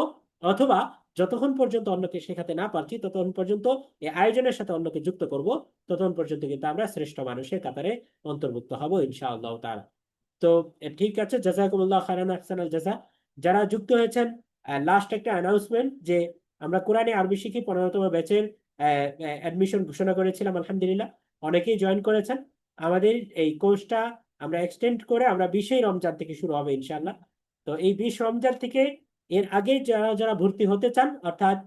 অথবা যতক্ষণ পর্যন্ত অন্যকে শেখাতে না পারছি ততক্ষণ পর্যন্ত এই আয়োজনের সাথে অন্যকে যুক্ত করব, ততক্ষণ পর্যন্ত কিন্তু আমরা শ্রেষ্ঠ মানুষের কাতারে অন্তর্ভুক্ত হব ইনশাআল্লাহ তাআলা। তো ঠিক আছে, জাযাকুমুল্লাহ খাইরান, আহসানাল জাযা। যারা যুক্ত হয়েছেন, লাস্ট একটা অ্যানাউন্সমেন্ট, যে আমরা কোরআনে আরবি শিখি 15তম ব্যাচের অ্যাডমিশন ঘোষণা করেছিলাম আলহামদুলিল্লাহ, অনেকেই জয়েন করেছেন। আমাদের এই কোর্সটা আমরা এক্সটেন্ড করে আমরা 20 রমজান থেকে শুরু হবে ইনশাআল্লাহ। তো এই 20 রমজান থেকে এর আগে যারা যারা ভর্তি হতে চান, অর্থাৎ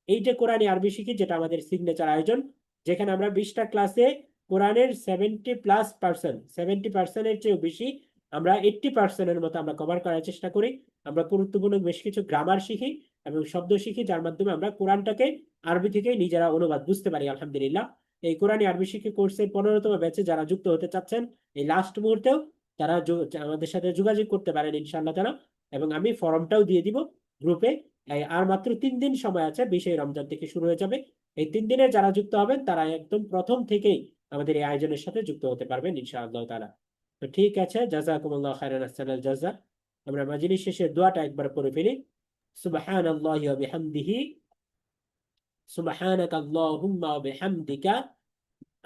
এই যে কোরআনে আরবি শিখি, যেটা আমাদের সিগনেচার আয়োজন, যেখানে আমরা 20টা ক্লাসে কোরআনের 70+%, 70%-এর চেয়েও বেশি, আমরা 80%-এর মতো আমরা কভার করার চেষ্টা করি। আমরা গুরুত্বপূর্ণ বেশ কিছু গ্রামার শিখি এবং শব্দ শিখি, যার মাধ্যমে আমরা কোরআনটাকে আরবি থেকে নিজেরা অনুবাদ বুঝতে পারি আলহামদুলিল্লাহ। এই কোরআনী আরবি শিখি কোর্সের 15তম ব্যাচে যারা যুক্ত হতে চাচ্ছেন এই লাস্ট মুহূর্তেও, তারা আমাদের সাথে যোগাযোগ করতে পারেন ইনশাআল্লাহ তাআলা। এবং আমি ফর্মটাও দিয়ে দিব গ্রুপে। আর মাত্র 3 দিন সময় আছে, 20 রমজান থেকে শুরু হয়ে যাবে। এই 3 দিনে যারা যুক্ত হবেন তারা একদম প্রথম থেকেই আমাদের এই আয়োজনের সাথে যুক্ত হতে পারবেন ইনশাআল্লাহ তাআলা। তো ঠিক আছে, জাযাকুমুল্লাহ খাইরান, আহসানাল জাযা। আমরা মাজলিস শেষে দোয়াটা একবার পড়ে ফেলি। সুবহানাল্লাহি ওয়া বিহামদিহি, সুবহানাকা আল্লাহুম্মা ওয়া বিহামদিকা,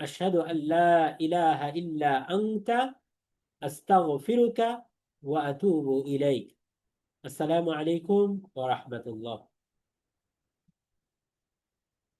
আশহাদু আল্লা ইলাহা ইল্লা আনতা, আস্তাগফিরুকা ওয়া আতুবু ইলাইক। আসসালামু আলাইকুম ওয়া রাহমাতুল্লাহ।